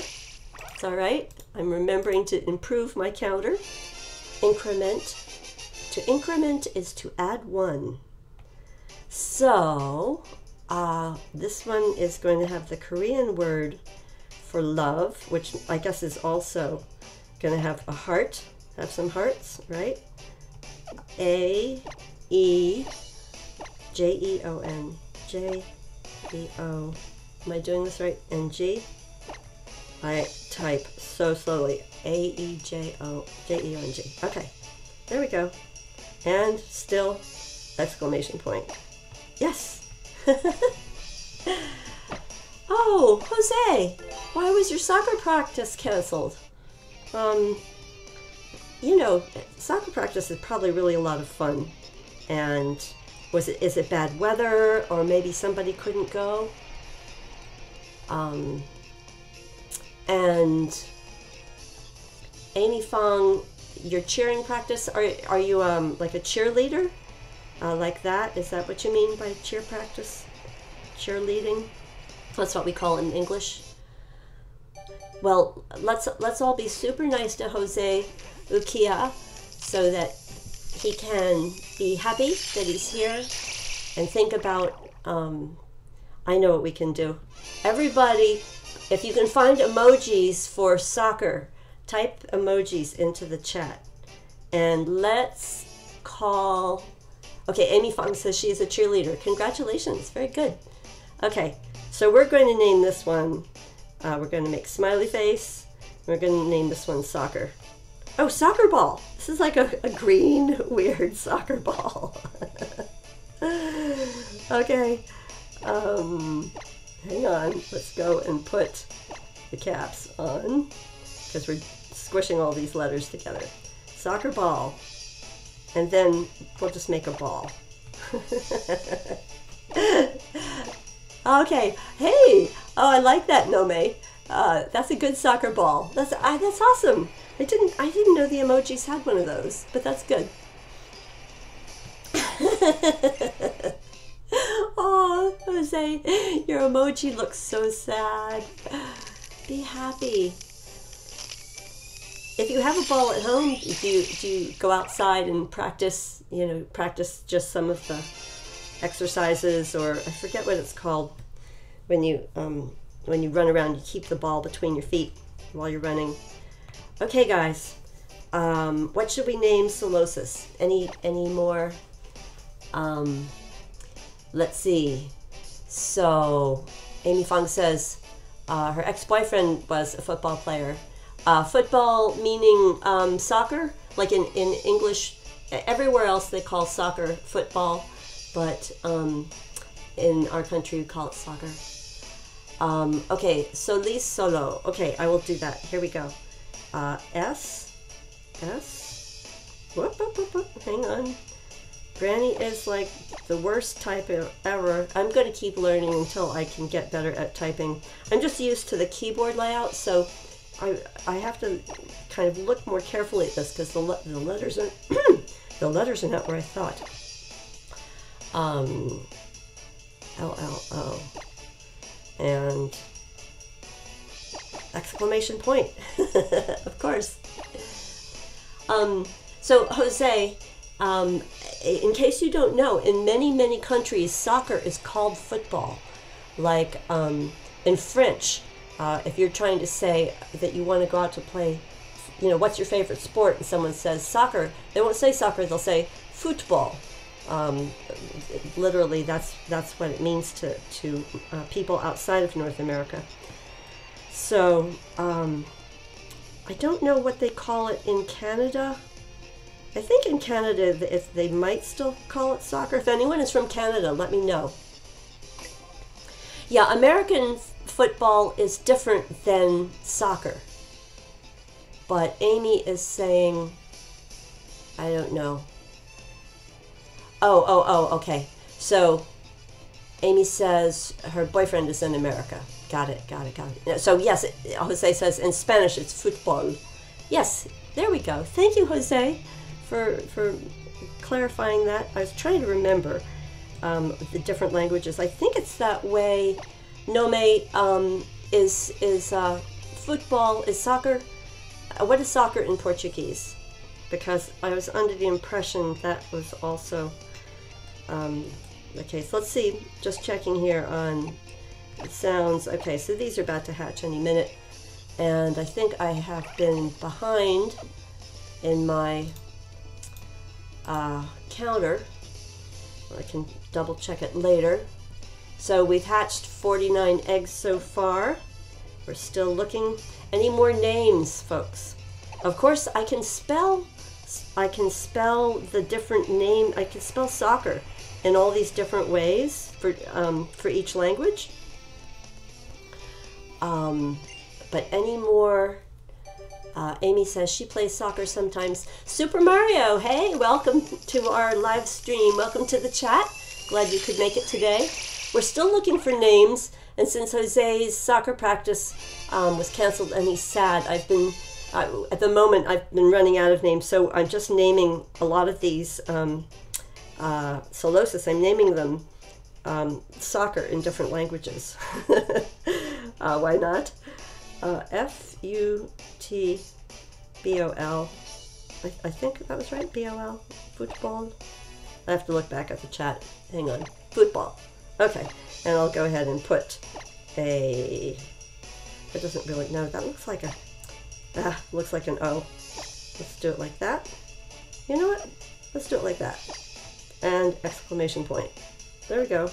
It's all right. I'm remembering to improve my counter. Increment. To increment is to add 1. So, this one is going to have the Korean word for love, which I guess is also going to have a heart, have some hearts, right? A-E-J-E-O-N, J-E-O. Am I doing this right? N-G? I type so slowly. A-E-J-O, J-E-O-N-G. Okay, there we go. And still, exclamation point. Yes! Oh, Jose! Why was your soccer practice canceled? You know, soccer practice is probably really a lot of fun. And is it bad weather, or maybe somebody couldn't go? And Amy Fong, your cheering practice, are you like a cheerleader? Like that? Is that what you mean by cheer practice? Cheerleading? That's what we call it in English. Well, let's all be super nice to Jose Ukiya so that he can be happy that he's here and think about, I know what we can do. Everybody, if you can find emojis for soccer, type emojis into the chat. And let's call, okay, Amy Fong says she is a cheerleader. Congratulations, very good. Okay, so we're going to name this one, we're going to make smiley face. We're going to name this one soccer. Oh, soccer ball. This is like a green, weird soccer ball. Okay, hang on. Let's go and put the caps on. because we're squishing all these letters together. Soccer ball. And then we'll just make a ball. Okay. Hey. Oh, I like that, Nome. That's a good soccer ball. That's awesome. I didn't know the emojis had one of those, but that's good. Oh, Jose, your emoji looks so sad. Be happy. If you have a ball at home, do you go outside and practice? You know, practice just some of the exercises, or I forget what it's called when you run around. You keep the ball between your feet while you're running. Okay, guys. What should we name Solosis? Any more? Let's see. So, Amy Fong says her ex-boyfriend was a football player. Football meaning soccer, like in English. Everywhere else they call soccer football, but in our country we call it soccer. Okay, Solis Solo. Okay, I will do that. Here we go. S. Whoop. Hang on. Granny is like the worst typer ever. I'm going to keep learning until I can get better at typing. I'm just used to the keyboard layout, so I have to kind of look more carefully at this because the letters are the letters are not where I thought. LLO and exclamation point, of course. So Jose, in case you don't know, in many countries, soccer is called football. Like in French, if you're trying to say that you want to go out to play, you know, what's your favorite sport, and someone says soccer, they won't say soccer, they'll say football. Literally, that's what it means to people outside of North America. So I don't know what they call it in Canada. I think in Canada they might still call it soccer. If anyone is from Canada, let me know. Yeah, American football is different than soccer. But Amy is saying, I don't know. Oh, okay. So Amy says her boyfriend is in America. Got it. So yes, Jose says in Spanish it's football. Yes, there we go. Thank you, Jose, for clarifying that. I was trying to remember the different languages. I think it's that way. Nome is football, is soccer. What is soccer in Portuguese? Because I was under the impression that was also okay. So let's see. Just checking here on sounds. Okay, so these are about to hatch any minute, and I think I have been behind in my counter. I can double check it later. So we've hatched 49 eggs so far. We're still looking. Any more names, folks? Of course, I can spell the different name. I can spell soccer in all these different ways for each language. But any more? Amy says she plays soccer sometimes. Super Mario, hey, welcome to our live stream. Welcome to the chat. Glad you could make it today. We're still looking for names, and since Jose's soccer practice was canceled and he's sad, at the moment I've been running out of names, so I'm just naming a lot of these Solosis. I'm naming them soccer in different languages. Why not? F-U-T-B-O-L. I think that was right, B-O-L, football. I have to look back at the chat. Hang on, football. Okay, and I'll go ahead and put it doesn't really, no, that looks like looks like an O. Let's do it like that. You know what? Let's do it like that. And exclamation point. There we go.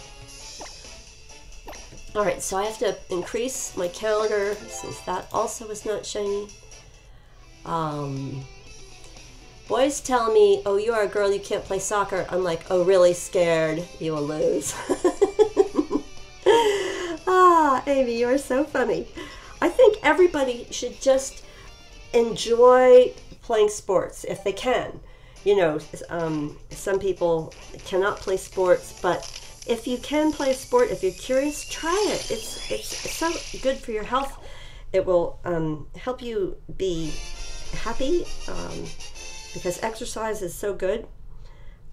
All right, so I have to increase my calendar since that also is not shiny. Boys tell me, oh, you are a girl, you can't play soccer. I'm like, oh, really? Scared you will lose. Amy, you are so funny. I think everybody should just enjoy playing sports if they can. You know, some people cannot play sports, but if you can play a sport, if you're curious, try it. It's so good for your health. It will help you be happy because exercise is so good.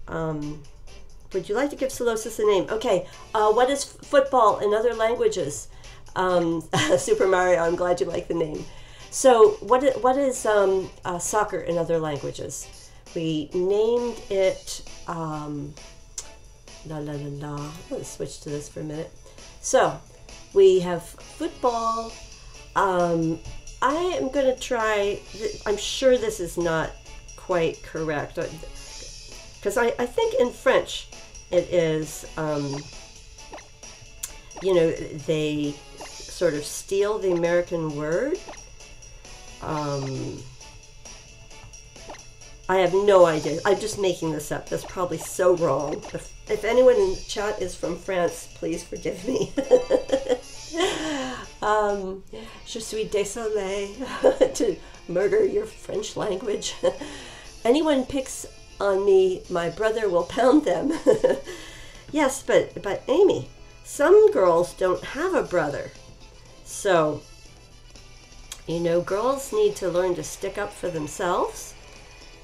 Would you like to give Solosis a name? Okay, what is football in other languages? Super Mario, I'm glad you like the name. So what is soccer in other languages? We named it, Let's switch to this for a minute. So we have football. I am going to try, I'm sure this is not quite correct, because I think in French it is, you know, they sort of steal the American word. I have no idea. I'm just making this up. That's probably so wrong. If anyone in the chat is from France, please forgive me. Je suis désolée to murder your French language. Anyone picks on me, my brother will pound them. Yes, but Amy, some girls don't have a brother. So, you know, girls need to learn to stick up for themselves.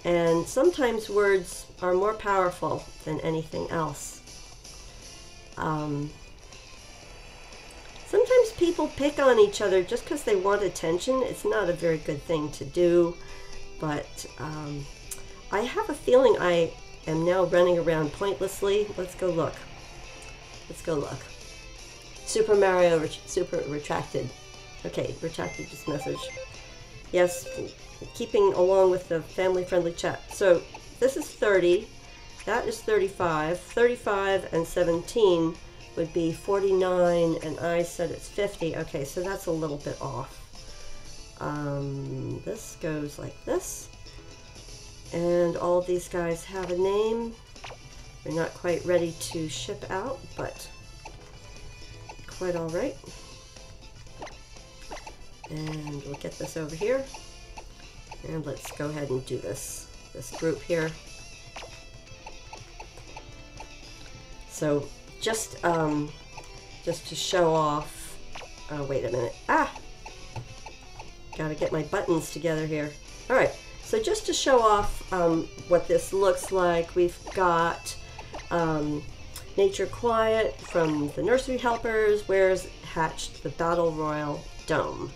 And sometimes words are more powerful than anything else. Sometimes people pick on each other just because they want attention. It's not a very good thing to do. But I have a feeling I am now running around pointlessly. Let's go look. Let's go look. Super Mario super retracted. Okay, retracted this message. Yes, keeping along with the family-friendly chat. So this is 30, that is 35, 35 and 17 would be 49, and I said it's 50. Okay, so that's a little bit off. This goes like this, and all of these guys have a name. They're not quite ready to ship out, but quite all right. And we'll get this over here. And let's go ahead and do this group here. So just to show off, wait a minute. Gotta get my buttons together here. All right, so just to show off what this looks like, we've got Nature Quiet from the Nursery Helpers, Where's Hatched the Battle Royal Dome.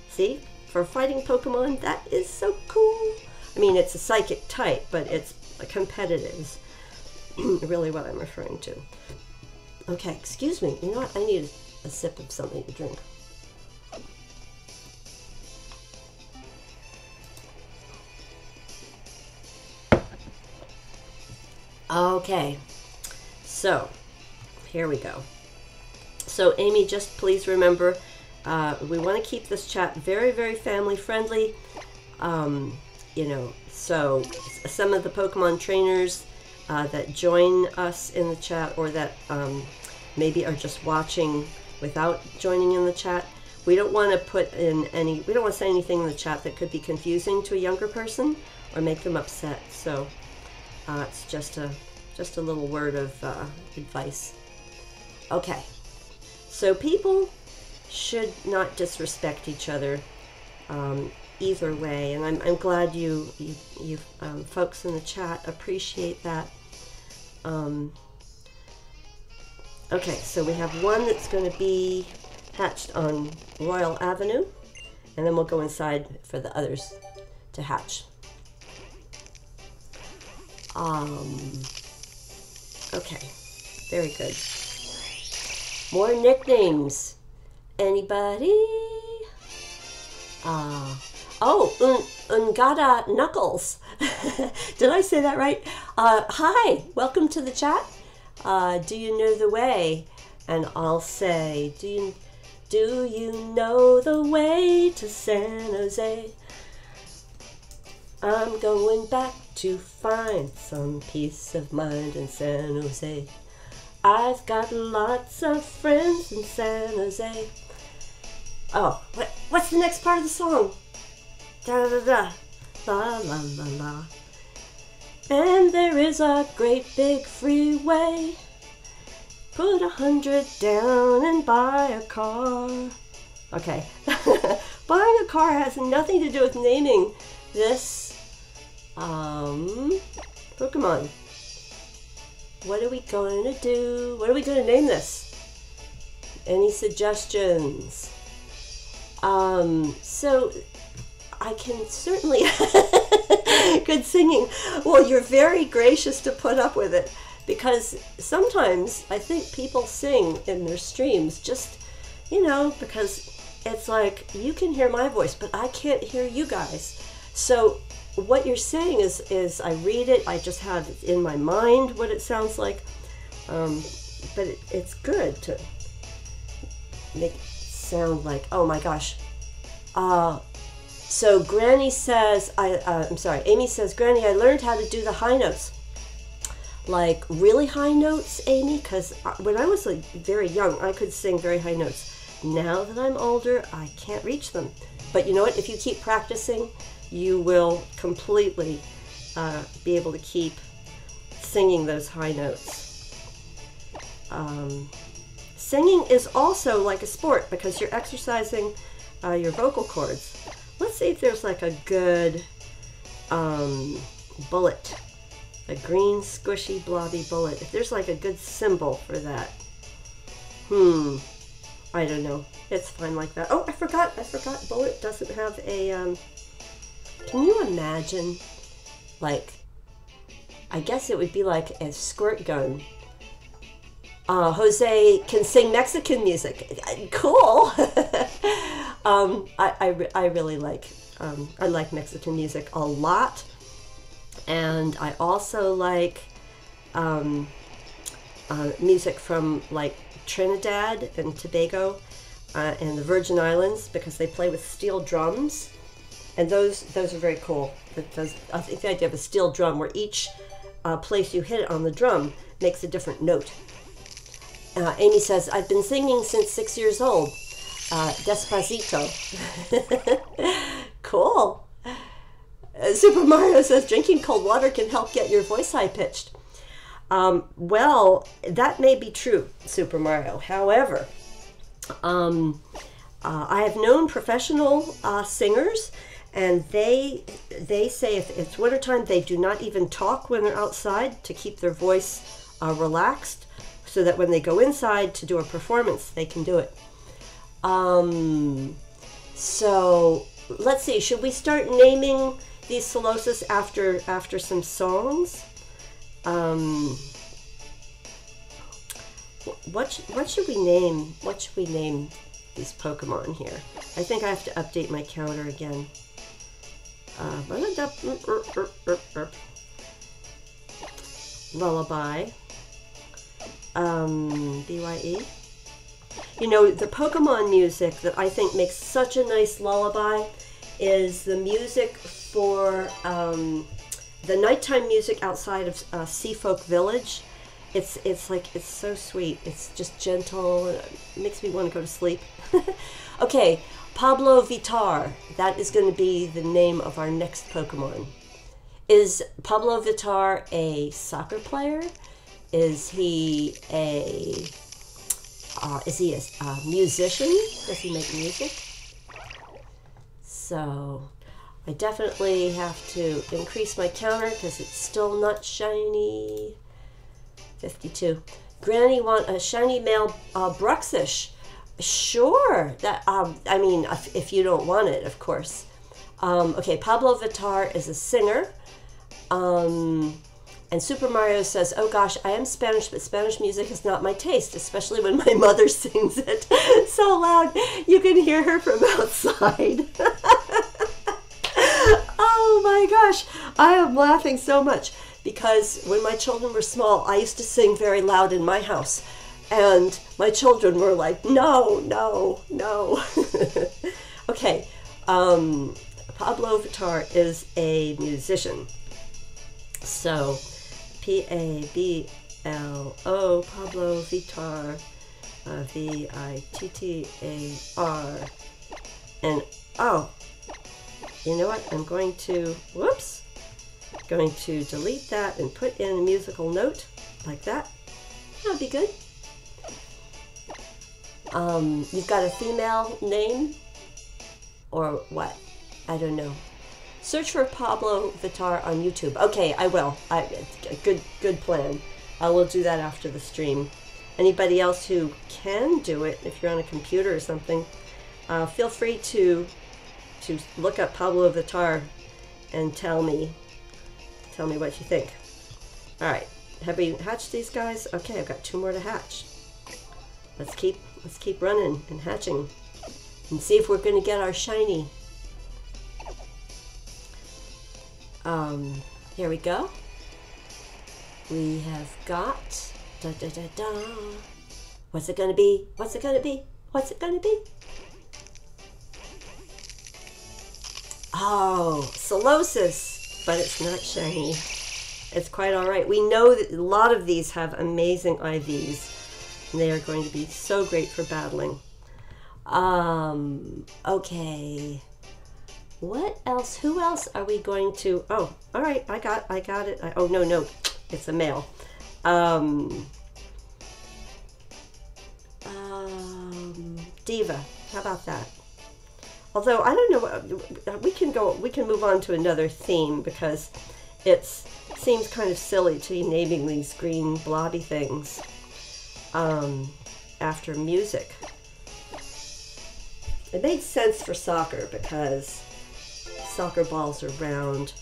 See? For fighting Pokemon, that is so cool. I mean, it's a psychic type, but it's a competitive is really what I'm referring to. Okay, excuse me. You know what? I need a sip of something to drink. Okay, so here we go. So Amy, just please remember, we want to keep this chat very, very family friendly. You know, so some of the Pokemon trainers that join us in the chat, or that maybe are just watching without joining in the chat, we don't want to put in any, we don't want to say anything in the chat that could be confusing to a younger person or make them upset. So it's just a little word of advice. Okay, so people should not disrespect each other either way, and I'm glad you folks in the chat appreciate that. Okay, so we have one that's going to be hatched on Royal Avenue, and then we'll go inside for the others to hatch. Okay, very good. More nicknames. Anybody? Ungada Knuckles. Did I say that right? Hi, welcome to the chat. Do you know the way? And I'll say, do you know the way to San Jose? I'm going back to find some peace of mind in San Jose. I've got lots of friends in San Jose. Oh, what's the next part of the song? Da da da. La la la la. And there is a great big freeway. Put 100 down and buy a car. Okay. Buying a car has nothing to do with naming this Pokemon. What are we going to do? What are we going to name this? Any suggestions? So I can certainly good singing. Well, you're very gracious to put up with it, because sometimes I think people sing in their streams just, you know, because it's like you can hear my voice, but I can't hear you guys. So what you're saying is I read it, I just have it in my mind what it sounds like, but it's good to make it sound like, oh my gosh. So Granny says, I'm sorry, Amy says, Granny, I learned how to do the high notes. Like really high notes, Amy? Because when I was like very young, I could sing very high notes. Now that I'm older, I can't reach them. But you know what? If you keep practicing, you will completely be able to keep singing those high notes. Singing is also like a sport because you're exercising your vocal cords. Let's see if there's like a good bullet, a green squishy blobby bullet. If there's like a good symbol for that. I don't know. It's fine like that. Oh, I forgot. Bullet doesn't have a, can you imagine, like, I guess it would be like a squirt gun. Jose can sing Mexican music. Cool. I really like, I like Mexican music a lot. And I also like music from like Trinidad and Tobago and the Virgin Islands, because they play with steel drums, and those are very cool. Because I think the idea of a steel drum, where each place you hit it on the drum makes a different note. Amy says, I've been singing since 6 years old. Despacito. Cool. Super Mario says, drinking cold water can help get your voice high-pitched. Well, that may be true, Super Mario. However, I have known professional singers, and they say if it's wintertime, they do not even talk when they're outside to keep their voice relaxed, so that when they go inside to do a performance, they can do it. So let's see, should we start naming these Solosis after some songs? What should we name? What should we name these Pokemon here? I think I have to update my counter again. Lullaby. BYE. You know, the Pokemon music that I think makes such a nice lullaby is the music for the nighttime music outside of Seafolk Village. It's so sweet. It's just gentle. It makes me want to go to sleep. Okay, Pablo Vittar. That is going to be the name of our next Pokemon. Is Pablo Vittar a soccer player? Is he a musician? Does he make music? So I definitely have to increase my counter because it's still not shiny. 52. Granny want a shiny male Bruxish. Sure. That I mean, if you don't want it, of course. Okay, Pablo Vittar is a singer. And Super Mario says, oh gosh, I am Spanish, but Spanish music is not my taste, especially when my mother sings it so loud you can hear her from outside. Oh my gosh, I am laughing so much because when my children were small, I used to sing very loud in my house. And my children were like, no, no, no. Okay, Pablo Vittar is a musician. So, P-A-B-L-O, Pablo Vittar, V-I-T-T-A-R. And, oh, You know what? I'm going to, whoops, going to delete that and put in a musical note like that. That'd be good. You've got a female name or what? I don't know. Search for Pablo Vittar on YouTube. Okay, I will. Good plan. I will do that after the stream. Anybody else who can do it, if you're on a computer or something, feel free to look up Pablo Vittar and tell me what you think. All right, have we hatched these guys? Okay, I've got 2 more to hatch. Let's keep running and hatching and see if we're going to get our shiny. Here we go. We have got da da da da. What's it gonna be? What's it gonna be? What's it gonna be? Oh, Solosis, but it's not shiny. It's quite all right. We know that a lot of these have amazing IVs, and they are going to be so great for battling. Okay. What else? Who else are we going to? Oh, all right. I got it. Oh no, it's a male. Diva. How about that? Although I don't know, we can move on to another theme because it seems kind of silly to be naming these green blobby things after music. It made sense for soccer because soccer balls are round.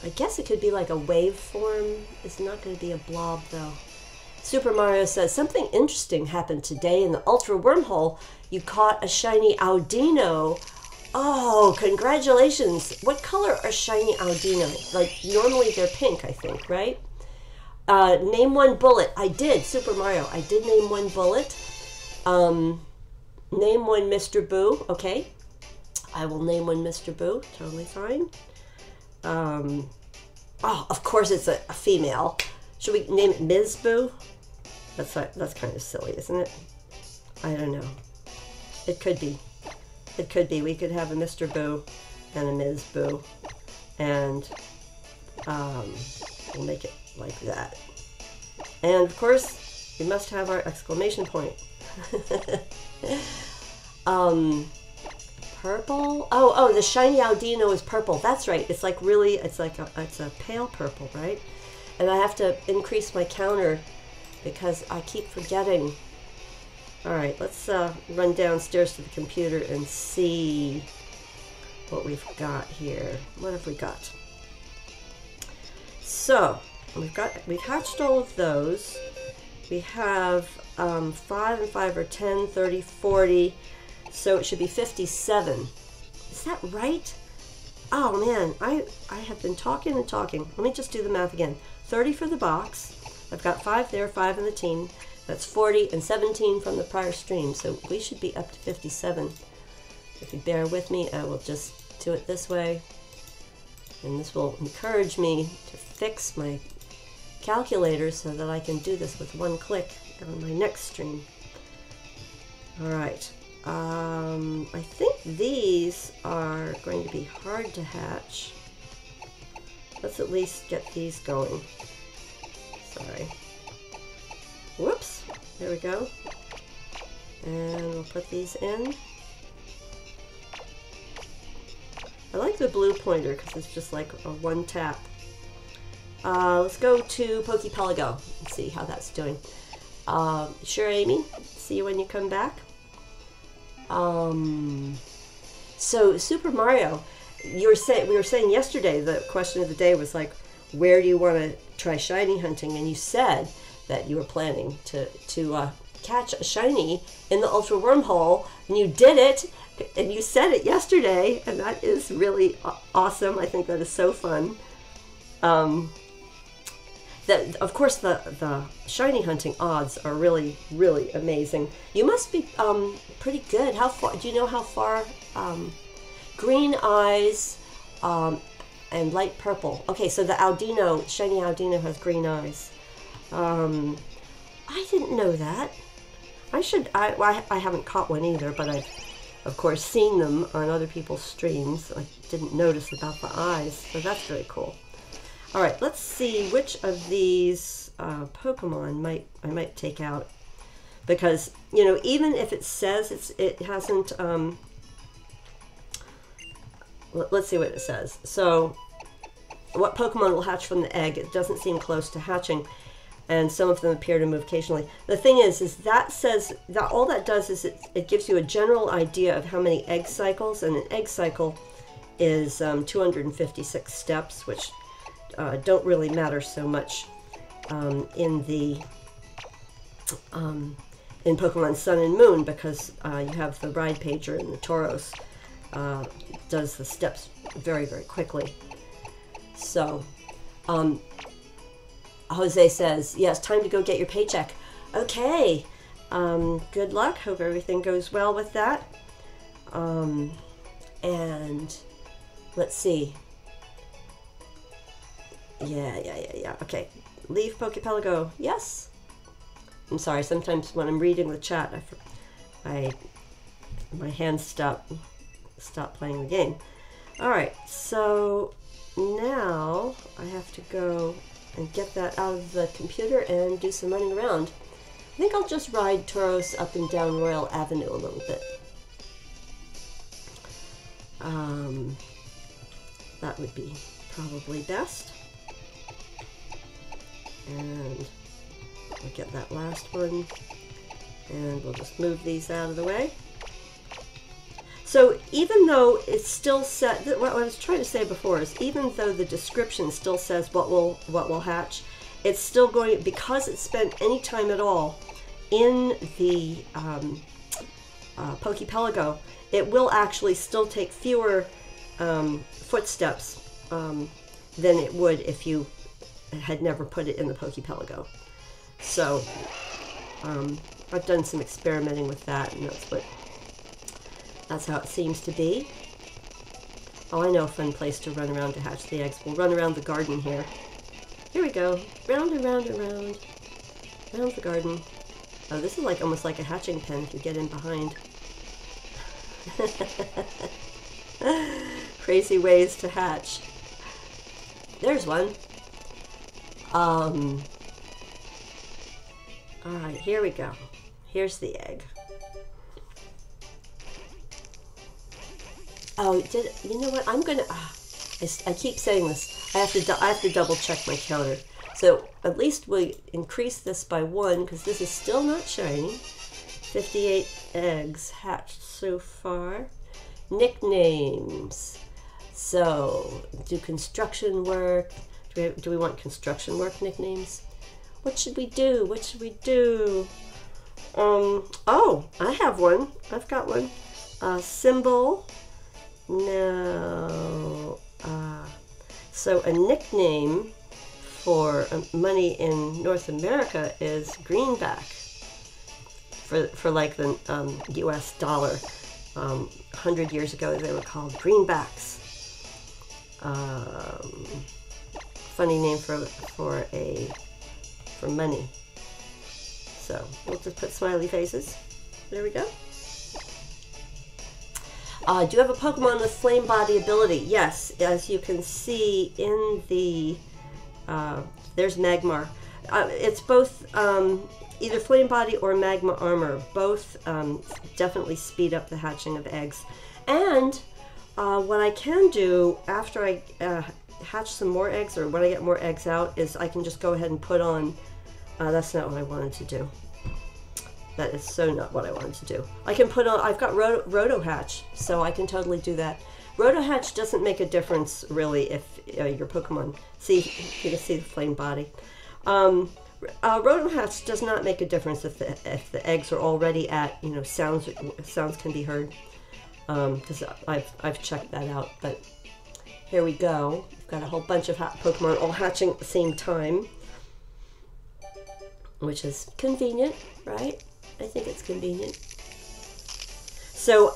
I guess it could be like a waveform. It's not going to be a blob though. Super Mario says, something interesting happened today in the Ultra Wormhole. You caught a shiny Audino. Oh, congratulations. What color are shiny Audino? Like, normally they're pink, I think, right? Name one bullet. I did, Super Mario. I did name one bullet. Name one Mr. Boo. Okay. I will name one Mr. Boo. Totally fine. Oh, of course it's a female. Should we name it Ms. Boo? That's kind of silly, isn't it? I don't know. It could be. It could be. We could have a Mr. Boo and a Ms. Boo. And we'll make it like that. And of course, we must have our exclamation point. Purple? Oh, the shiny Audino is purple. That's right. It's like really, it's a pale purple, right? And I have to increase my counter because I keep forgetting. All right, let's run downstairs to the computer and see what we've got here. What have we got? So we've hatched all of those. We have 5 and 5 are 10, 30, 40. So it should be 57. Is that right? Oh man, I have been talking and talking. Let me just do the math again. 30 for the box. I've got 5 there, 5 in the team. That's 40 and 17 from the prior stream. So we should be up to 57. If you bear with me, I will just do it this way. And this will encourage me to fix my calculator so that I can do this with one click on my next stream. All right. I think these are going to be hard to hatch. Let's at least get these going. Sorry. Whoops. There we go. And we'll put these in. I like the blue pointer because it's just like a one tap. Let's go to Pokepelago and see how that's doing. Sure, Amy. See you when you come back. So Super Mario, we were saying yesterday, the question of the day was like, where do you want to try shiny hunting? And you said that you were planning to catch a shiny in the Ultra Wormhole, and you did it, and you said it yesterday, and that is really awesome. I think that is so fun. That, of course, the shiny hunting odds are really, really amazing. You must be pretty good. How far? Do you know how far? Green eyes and light purple. Okay, so the Audino, shiny Audino has green eyes. I didn't know that. I haven't caught one either, but of course, seen them on other people's streams. I didn't notice about the eyes, so that's very cool. All right, let's see which of these Pokemon I might take out, because you know, even if it says it hasn't. Let's see what it says. So, what Pokemon will hatch from the egg? It doesn't seem close to hatching, and some of them appear to move occasionally. The thing is that says that all that does is it gives you a general idea of how many egg cycles, and an egg cycle is 256 steps, which don't really matter so much in Pokemon Sun and Moon, because you have the Ride Pager and the Tauros does the steps very, very quickly. So, Jose says, yes, time to go get your paycheck. Okay, good luck. Hope everything goes well with that. And let's see. Yeah. Okay, leave Pokepelago. Yes. I'm sorry, sometimes when I'm reading the chat, my hands stop playing the game. All right, so now I have to go and get that out of the computer and do some running around. I think I'll just ride Tauros up and down Royal Avenue a little bit. That would be probably best. And we'll get that last one, and we'll just move these out of the way. So even though it's still set, what I was trying to say before is, even though the description still says what will hatch, it's still going, because it spent any time at all in the Pokepelago, it will actually still take fewer footsteps than it would if you had never put it in the Pokepelago. So I've done some experimenting with that, and that's how it seems to be. Oh, I know a fun place to run around to hatch the eggs. We'll run around the garden here. Here we go. Round and round and round. Around the garden. Oh, this is like almost like a hatching pen if you get in behind. Crazy ways to hatch. There's one. Alright, here we go. Here's the egg. Oh, you know what? I'm gonna. I keep saying this. I have to double check my counter. So at least we increase this by 1, because this is still not shiny. 58 eggs hatched so far. Nicknames. So do construction work. Do we want construction work nicknames? What should we do? What should we do? Oh, I have one. I've got one. Symbol. No. So a nickname for money in North America is greenback. For like the U.S. dollar. 100 years ago, they were called greenbacks. Funny name for money. So we'll just put smiley faces. There we go. Do you have a Pokemon with flame body ability? Yes, as you can see in the there's Magmar. It's both either flame body or magma armor. Both definitely speed up the hatching of eggs. And what I can do after I hatch some more eggs, or when I get more eggs out, is I can just go ahead and put on. That's not what I wanted to do. That is so not what I wanted to do. I can put on, I've got Roto Hatch, so I can totally do that. Roto Hatch doesn't make a difference really if your Pokemon, see, you can see the flame body. Roto Hatch does not make a difference if the eggs are already at, you know, sounds can be heard, because I've checked that out. But here we go. We've got a whole bunch of Pokemon all hatching at the same time, which is convenient, right? I think it's convenient. So,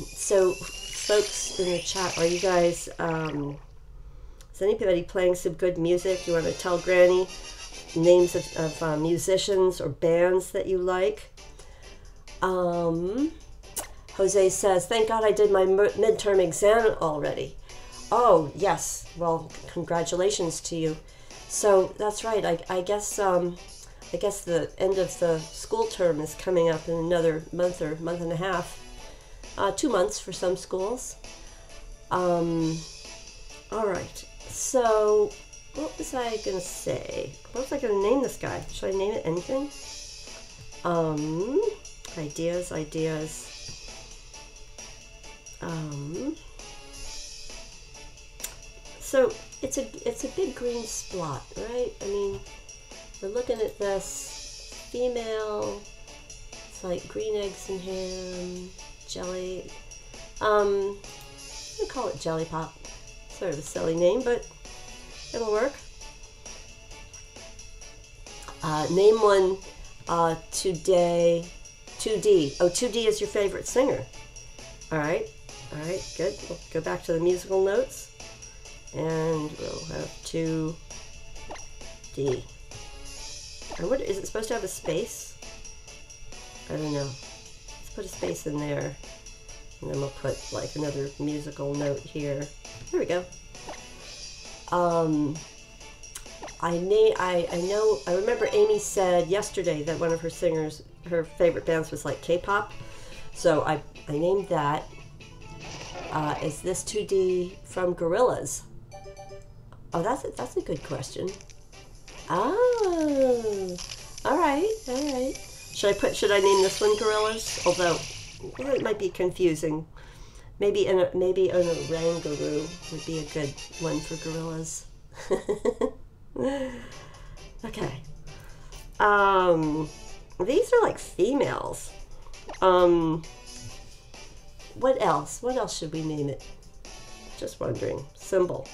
so folks in the chat, are you guys, is anybody playing some good music? You want to tell Granny names of musicians or bands that you like? Jose Jose says, thank God I did my midterm exam already. Oh, yes. Well, congratulations to you. So that's right. I guess the end of the school term is coming up in another month or month and a half. 2 months for some schools. All right. So what was I going to say? What was I going to name this guy? Should I name it anything? Ideas. So it's a big green spot, right? I mean, we're looking at this female. It's like green eggs and ham, jelly. I'm gonna call it Jelly Pop. Sort of a silly name, but it'll work. Name one today. 2D. Oh, 2D is your favorite singer. All right, good. We'll go back to the musical notes, and we'll have 2D. And what is it supposed to have a space? I don't know. Let's put a space in there, and then we'll put like another musical note here. There we go. I remember Amy said yesterday that one of her singers, her favorite bands was like K-pop. So I named that. Is this 2D from Gorillaz? Oh, that's a good question. Oh, all right. Should I name this one Gorillaz? Although it might be confusing. Maybe an orangaroo would be a good one for Gorillaz. Okay. These are like females. What else? What else should we name it? Just wondering. Symbol.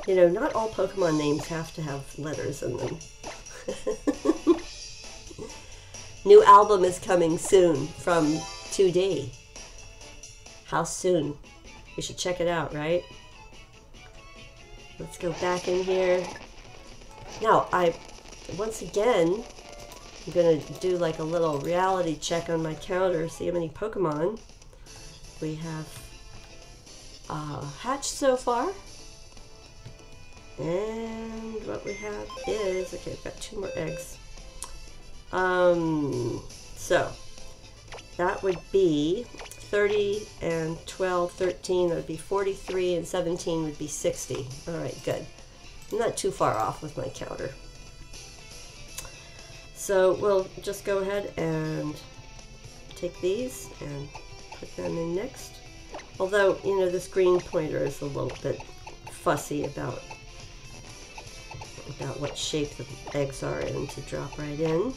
You know, not all Pokemon names have to have letters in them. New album is coming soon from 2D. How soon? We should check it out, right? Let's go back in here. Now, once again, I'm going to do like a little reality check on my counter, see how many Pokemon we have hatched so far. And what we have is, okay, I've got 2 more eggs. So that would be 30 and 12, 13, that would be 43, and 17 would be 60. All right, good. I'm not too far off with my counter. So we'll just go ahead and take these and put them in next. Although, you know, this green pointer is a little bit fussy about what shape the eggs are in to drop right in.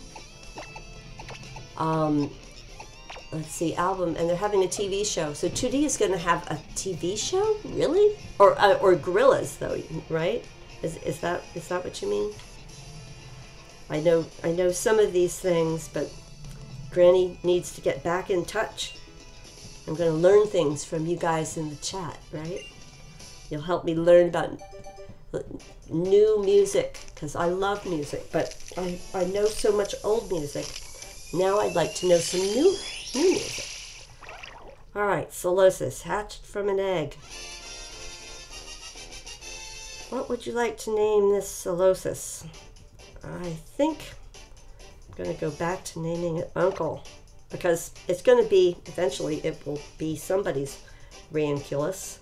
Let's see, album, and they're having a TV show. So 2D is going to have a TV show, really? Or Gorillaz, though, right? Is that what you mean? I know some of these things, but Granny needs to get back in touch. I'm going to learn things from you guys in the chat, right? You'll help me learn about new music, because I love music, but I know so much old music. Now I'd like to know some new music. All right, Solosis, hatched from an egg. What would you like to name this Solosis? I think I'm going to go back to naming it Uncle, because it's going to be, eventually it will be somebody's Reuniclus,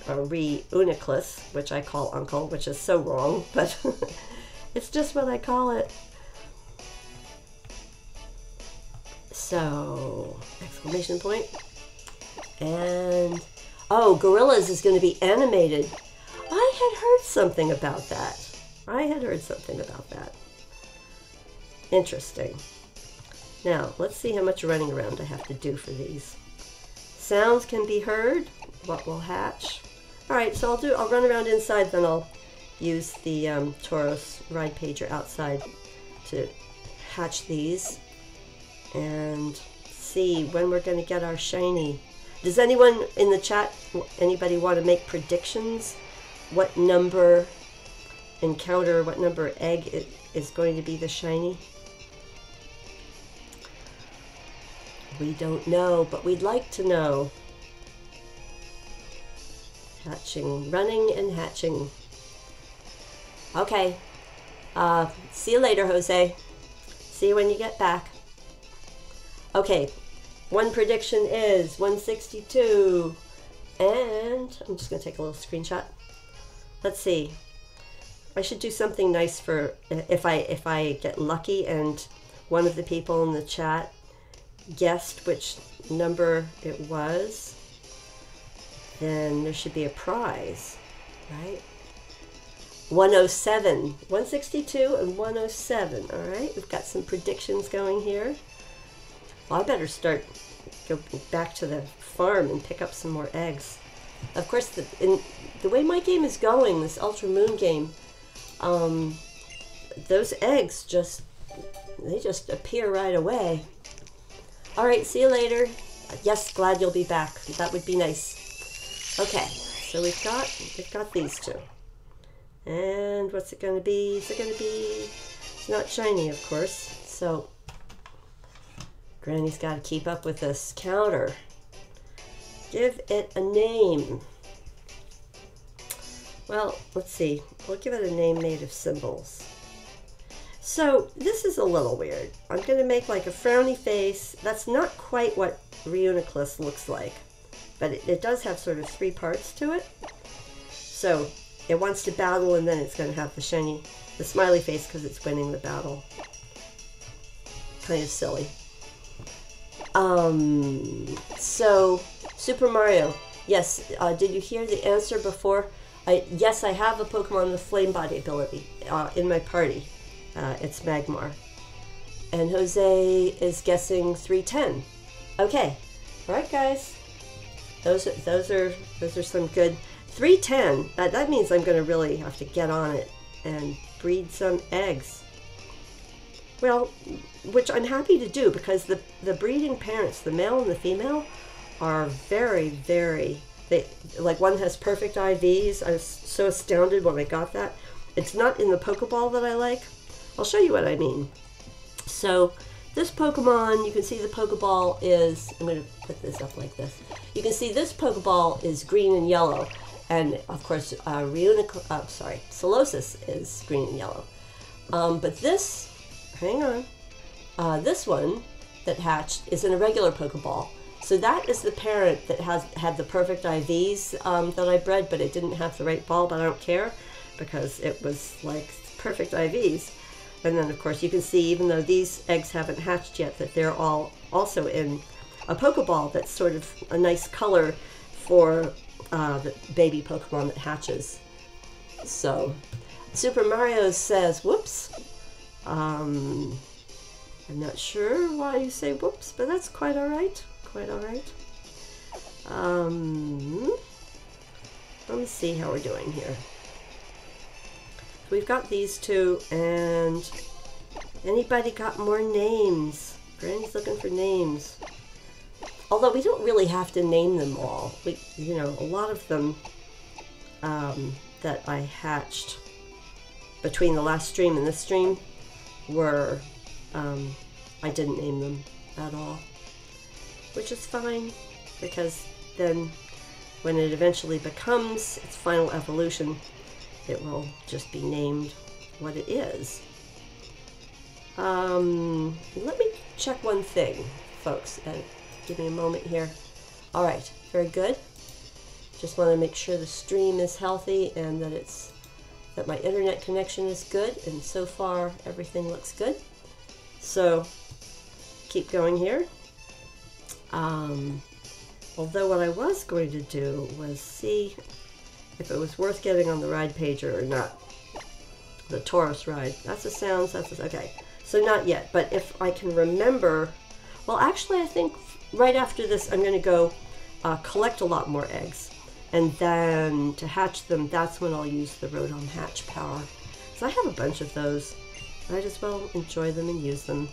or Reuniclus, which I call Uncle, which is so wrong, but it's just what I call it. So, exclamation point. And, oh, Gorillaz is going to be animated. I had heard something about that. Interesting. Now, let's see how much running around I have to do for these. Sounds can be heard. What will hatch? All right, so I'll run around inside, then I'll use the Tauros ride pager outside to hatch these and see when we're going to get our shiny. Does anyone in the chat, anybody want to make predictions? What number encounter what number egg is going to be the shiny? We don't know, but we'd like to know. Hatching, running and hatching. Okay. See you later, Jose. See you when you get back. Okay. One prediction is 162. And I'm just going to take a little screenshot. Let's see. I should do something nice for if I get lucky and one of the people in the chat guessed which number it was, then there should be a prize, right? 107, 162 and 107. All right, we've got some predictions going here. Well, I better go back to the farm and pick up some more eggs. Of course, the way my game is going, this Ultra Moon game, those eggs just appear right away. All right, see you later. Yes, glad you'll be back. That would be nice. Okay, so we've got these two. And what's it going to be? Is it going to be? It's not shiny, of course. So Granny's got to keep up with this counter. Give it a name. Well, let's see. We'll give it a name made of symbols. So this is a little weird. I'm going to make like a frowny face. That's not quite what Reuniclus looks like, but it does have sort of three parts to it. So it wants to battle, and then it's going to have the smiley face because it's winning the battle. Kind of silly. So Super Mario. Yes, did you hear the answer before? Yes, I have a Pokemon with Flame Body ability in my party. It's Magmar. And Jose is guessing 310. Okay. All right, guys. Those are some good 310. That means I'm going to really have to get on it and breed some eggs. Well, which I'm happy to do because the breeding parents, the male and the female, are very, very. Like one has perfect IVs. I was so astounded when I got that. It's not in the Pokeball that I like. I'll show you what I mean. So this Pokemon, you can see the Pokeball is, I'm going to put this up like this. You can see this Pokeball is green and yellow. And of course, Solosis is green and yellow. But this, hang on, this one that hatched is in a regular Pokeball. So that is the parent that had the perfect IVs that I bred, but it didn't have the right ball, but I don't care because it was like perfect IVs. And then, of course, you can see, even though these eggs haven't hatched yet, that they're all also in a Pokeball that's sort of a nice color for the baby Pokemon that hatches. So, Super Mario says, whoops. I'm not sure why you say whoops, but that's quite all right. Quite all right. Let me see how we're doing here. We've got these two, and anybody got more names? Granny's looking for names. Although we don't really have to name them all. A lot of them that I hatched between the last stream and this stream were, I didn't name them at all. Which is fine, because then when it eventually becomes its final evolution, it will just be named what it is. Let me check one thing, folks. Give me a moment here. All right, very good. Just want to make sure the stream is healthy and that my internet connection is good. And so far, everything looks good. So keep going here. Although what I was going to do was see if it was worth getting on the ride pager or not. The Taurus ride. That's a sound. Okay. So not yet. But if I can remember, well, actually, I think right after this, I'm going to go collect a lot more eggs. And then to hatch them, that's when I'll use the Rotom Hatch power. So I have a bunch of those. Might as well enjoy them and use them.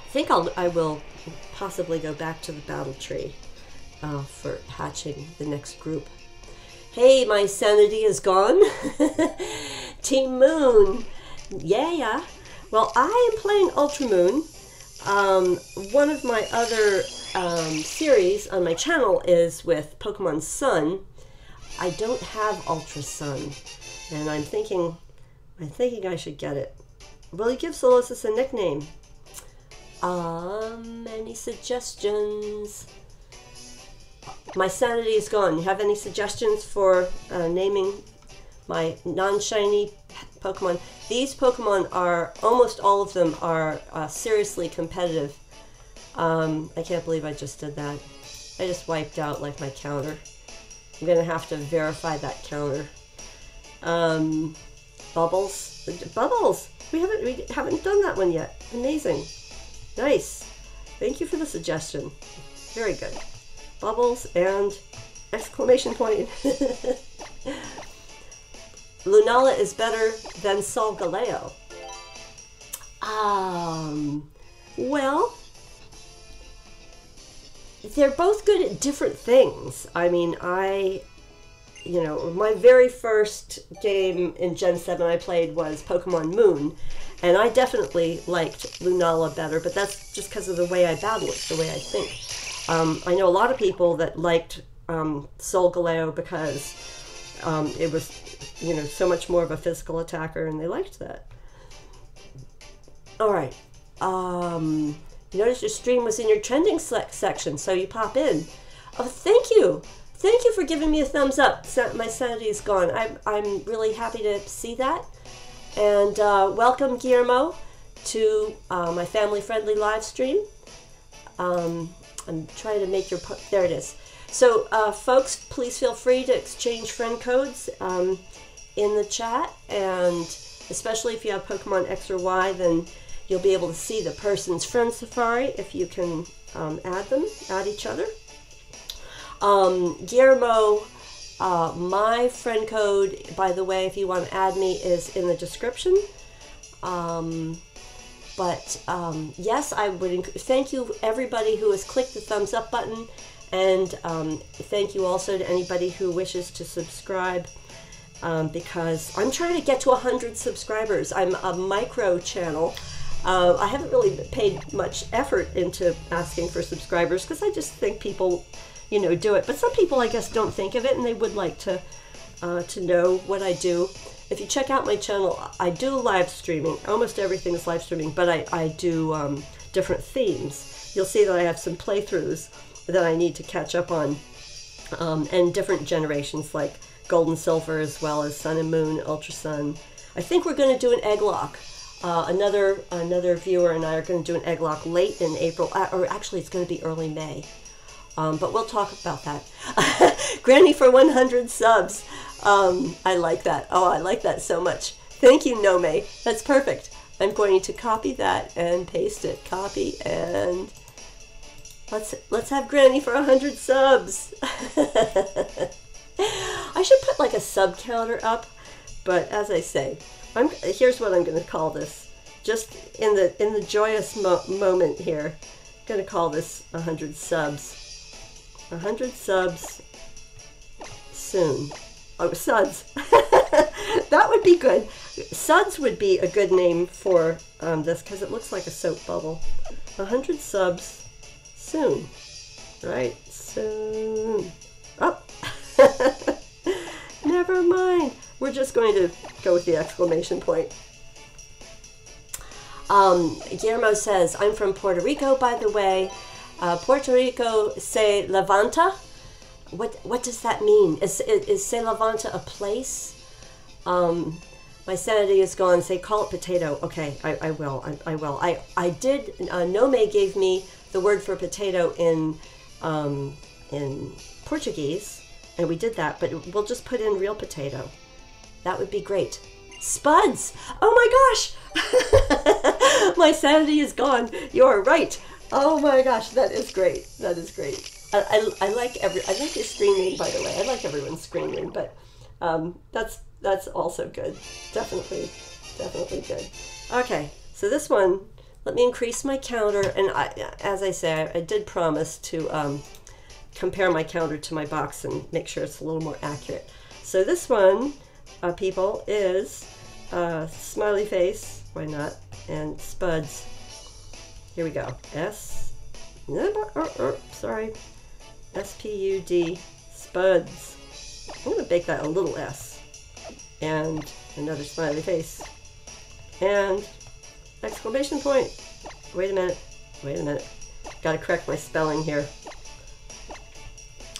I think I will possibly go back to the battle tree for hatching the next group. Hey, my sanity is gone. Team Moon. Yeah. Well, I am playing Ultra Moon. One of my other series on my channel is with Pokemon Sun. I don't have Ultra Sun, and I'm thinking I should get it. Will you give Solosis a nickname? Any suggestions? My sanity is gone. You have any suggestions for naming my non-shiny Pokemon? These Pokemon are, almost all of them are seriously competitive. I can't believe I just did that. I just wiped out like my counter. I'm gonna have to verify that counter. Bubbles. We haven't done that one yet. Amazing. Nice. Thank you for the suggestion. Very good. Bubbles and exclamation point. Lunala is better than Solgaleo. Well, they're both good at different things. I mean, my very first game in Gen 7 I played was Pokemon Moon, and I definitely liked Lunala better, but that's just because of the way I battle it, the way I think. I know a lot of people that liked Solgaleo because it was, so much more of a physical attacker, and they liked that. All right. You noticed your stream was in your trending section, so you pop in. Oh, thank you. Thank you for giving me a thumbs up. My sanity is gone. I'm really happy to see that. And welcome, Guillermo, to my family-friendly live stream. I'm trying to make your... There it is. So, folks, please feel free to exchange friend codes in the chat. And especially if you have Pokemon X or Y, then you'll be able to see the person's friend safari if you can add each other. Guillermo, my friend code, by the way, if you want to add me, is in the description. Yes, I would thank you everybody who has clicked the thumbs up button, and thank you also to anybody who wishes to subscribe, because I'm trying to get to 100 subscribers. I'm a micro channel. I haven't really paid much effort into asking for subscribers because I just think people, do it. But some people, I guess, don't think of it, and they would like to know what I do. If you check out my channel, I do live streaming. Almost everything is live streaming, but I do different themes. You'll see that I have some playthroughs that I need to catch up on, and different generations like Gold and Silver, as well as Sun and Moon, Ultra Sun. I think we're going to do an egg lock. Another viewer and I are going to do an egg lock late in April, or actually it's going to be early May. But we'll talk about that. Grannie for 100 subs. I like that. Oh, I like that so much. Thank you, Nome. That's perfect. I'm going to copy that and paste it. Copy, and let's have Grannie for 100 subs. I should put like a sub counter up, but as I say, here's what I'm going to call this. Just in the joyous moment here, I'm going to call this 100 subs. 100 subs soon. Oh, Suds. That would be good. Suds would be a good name for this because it looks like a soap bubble. 100 subs soon. Right? Soon. Oh. Never mind. We're just going to go with the exclamation point. Guillermo says, I'm from Puerto Rico, by the way. Puerto Rico se levanta. What does that mean? Is se levanta a place? My sanity is gone. Say, call it potato. Okay, I will. I will. I did. Nome gave me the word for potato in Portuguese, and we did that. But we'll just put in real potato. That would be great. Spuds! Oh my gosh! My sanity is gone. You're right. Oh my gosh, that is great. That is great. I like your screen name, by the way. I like everyone's screen name, but that's also good. Definitely good. Okay, so this one, let me increase my counter, and as I say, I did promise to compare my counter to my box and make sure it's a little more accurate. So this one, people, is smiley face, why not, and spuds. Here we go. Sorry. S-P-U-D, spuds. I'm going to make that a little S. And another smiley face. And exclamation point. Wait a minute. Gotta correct my spelling here.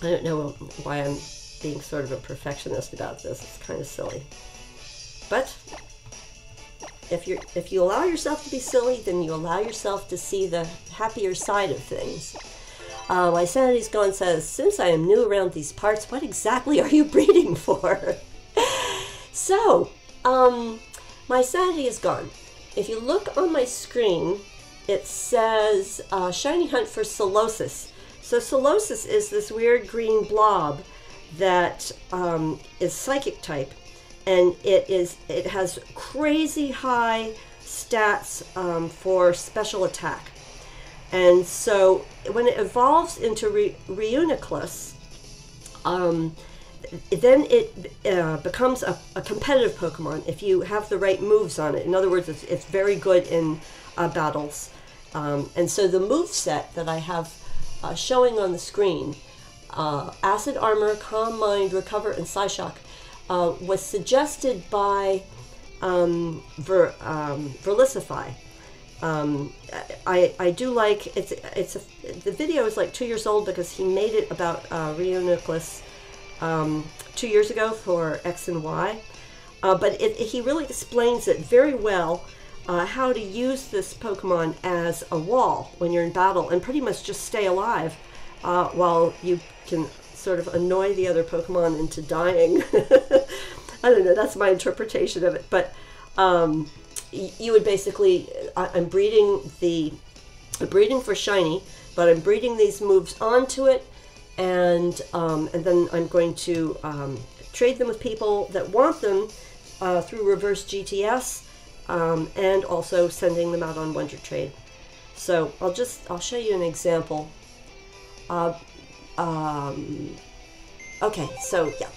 I don't know why I'm being sort of a perfectionist about this. It's kind of silly. But if you allow yourself to be silly, then you allow yourself to see the happier side of things. My Sanity's Gone says, since I am new around these parts, what exactly are you breeding for? So, my sanity is gone. If you look on my screen, it says Shiny Hunt for Solosis. So Solosis is this weird green blob that is psychic type, and it has crazy high stats for special attack. And so when it evolves into Reuniclus, then it becomes a competitive Pokemon if you have the right moves on it. In other words, it's very good in battles. And so the moveset that I have showing on the screen, Acid Armor, Calm Mind, Recover, and Psyshock, was suggested by Verlicify. I do like the video is like 2 years old because he made it about Reuniclus 2 years ago for X and Y, but he really explains it very well, how to use this Pokemon as a wall when you're in battle and pretty much just stay alive while you can sort of annoy the other Pokemon into dying. I don't know, that's my interpretation of it, but you would basically, I'm breeding for shiny, but I'm breeding these moves onto it, and then I'm going to trade them with people that want them through reverse GTS, and also sending them out on Wonder Trade. So I'll show you an example. Okay, so yeah,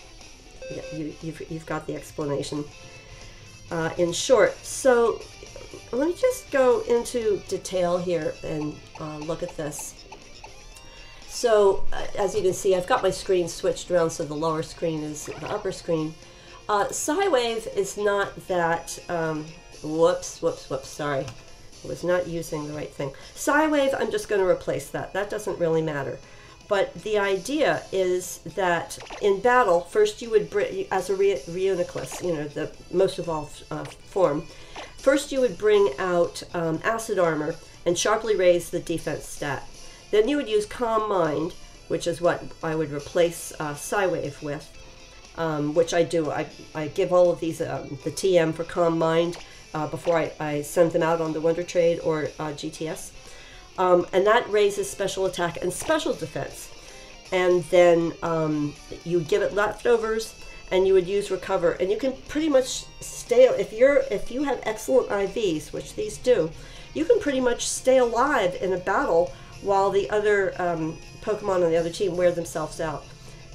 you've got the explanation. In short, so let me just go into detail here and look at this. So as you can see, I've got my screen switched around so the lower screen is the upper screen. Psywave is not that, whoops, sorry. I was not using the right thing. Psywave, I'm just going to replace that. That doesn't really matter. But the idea is that in battle, first you would bring, as a Reuniclus, you know, the most evolved form, first you would bring out Acid Armor and sharply raise the defense stat. Then you would use Calm Mind, which is what I would replace Psywave with, which I do. I give all of these the TM for Calm Mind before I send them out on the Wonder Trade or GTS. And that raises special attack and special defense. And then you give it leftovers, and you would use Recover. And you can pretty much stay, if you have excellent IVs, which these do, you can pretty much stay alive in a battle while the other Pokemon on the other team wear themselves out.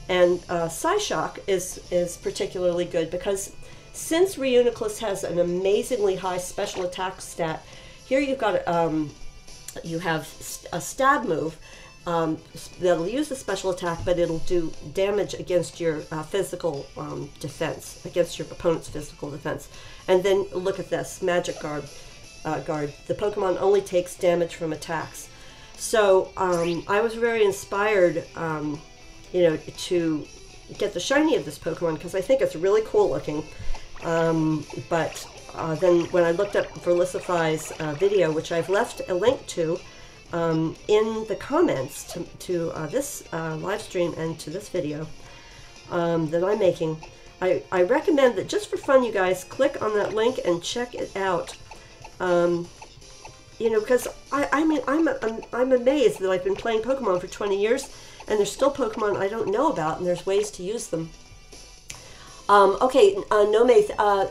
And Psyshock is particularly good because since Reuniclus has an amazingly high special attack stat, here you've got you have a stab move that'll use the special attack, but it'll do damage against your physical defense, against your opponent's physical defense. And then look at this, Magic Guard. The Pokemon only takes damage from attacks. So I was very inspired, you know, to get the shiny of this Pokemon because I think it's really cool looking. But then when I looked up Verlicify's video, which I've left a link to in the comments to this live stream and to this video that I'm making, I recommend that just for fun, you guys, click on that link and check it out. You know, because I mean, I'm amazed that I've been playing Pokemon for 20 years, and there's still Pokemon I don't know about, and there's ways to use them. Okay, Nome,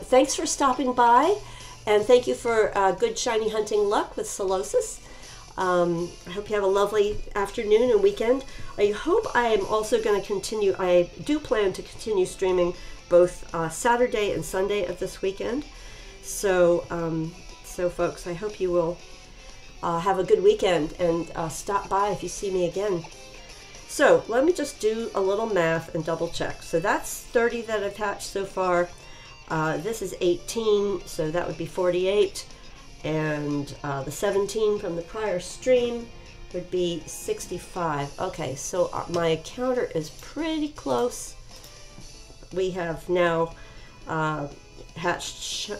thanks for stopping by, and thank you for good shiny hunting luck with Solosis. I hope you have a lovely afternoon and weekend. I hope I am also going to continue, I do plan to continue streaming both Saturday and Sunday of this weekend. So, so folks, I hope you will have a good weekend and stop by if you see me again. So let me just do a little math and double check. So that's 30 that I've hatched so far. This is 18, so that would be 48. And the 17 from the prior stream would be 65. Okay, so my counter is pretty close. We have now hatched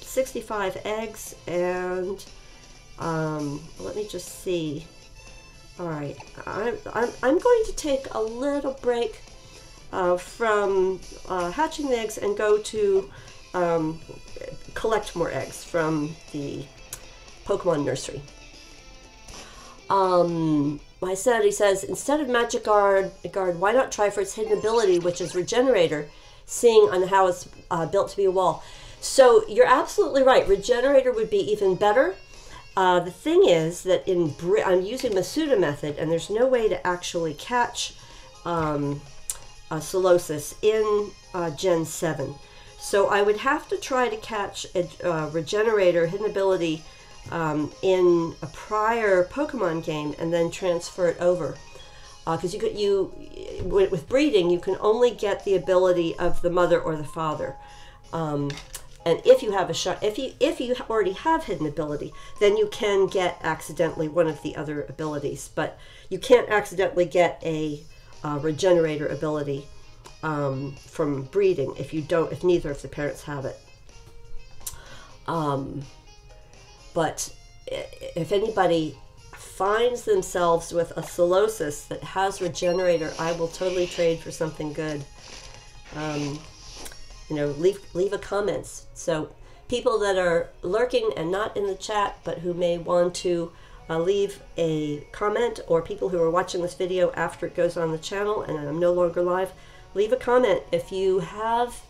65 eggs, and let me just see. All right, I'm going to take a little break from hatching the eggs and go to collect more eggs from the Pokemon Nursery. My Sanity says, instead of Magic Guard, why not try for its hidden ability, which is Regenerator, seeing on how it's built to be a wall? So you're absolutely right. Regenerator would be even better. The thing is that I'm using Masuda Method, and there's no way to actually catch Solosis in Gen 7. So I would have to try to catch a Regenerator hidden ability in a prior Pokemon game and then transfer it over. Because with breeding, you can only get the ability of the mother or the father. And if you have if you already have hidden ability, then you can get accidentally one of the other abilities, but you can't accidentally get a Regenerator ability from breeding if neither of the parents have it. But if anybody finds themselves with a Solosis that has Regenerator, I will totally trade for something good. You know, leave a comments. So people that are lurking and not in the chat, but who may want to leave a comment, or people who are watching this video after it goes on the channel and I'm no longer live, leave a comment if you have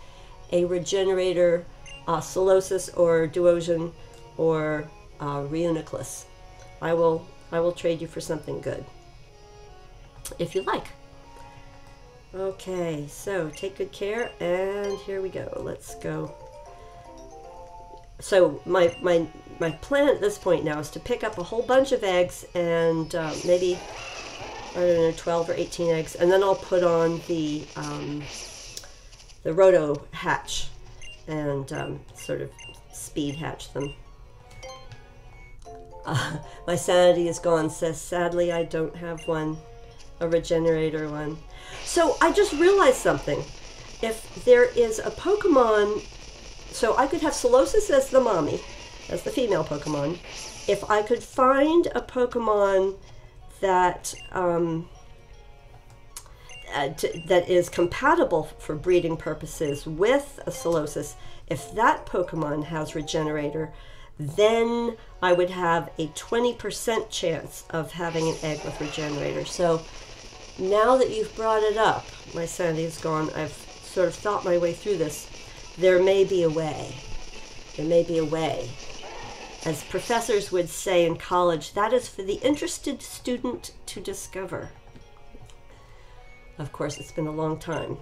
a Regenerator, Solosis or Duosion or Reuniclus. I will trade you for something good if you like. Okay, so take good care, and here we go. Let's go. So my plan at this point now is to pick up a whole bunch of eggs, and maybe, I don't know, 12 or 18 eggs, and then I'll put on the roto hatch and sort of speed hatch them. My sanity is gone, says, sadly I don't have one, a Regenerator one. So I just realized something. If there is a Pokemon, so I could have Solosis as the mommy, as the female Pokemon. If I could find a Pokemon that that is compatible for breeding purposes with a Solosis, if that Pokemon has Regenerator, then I would have a 20% chance of having an egg with Regenerator. So now that you've brought it up, my sanity is gone, I've sort of thought my way through this. There may be a way. There may be a way. As professors would say in college, that is for the interested student to discover. Of course, it's been a long time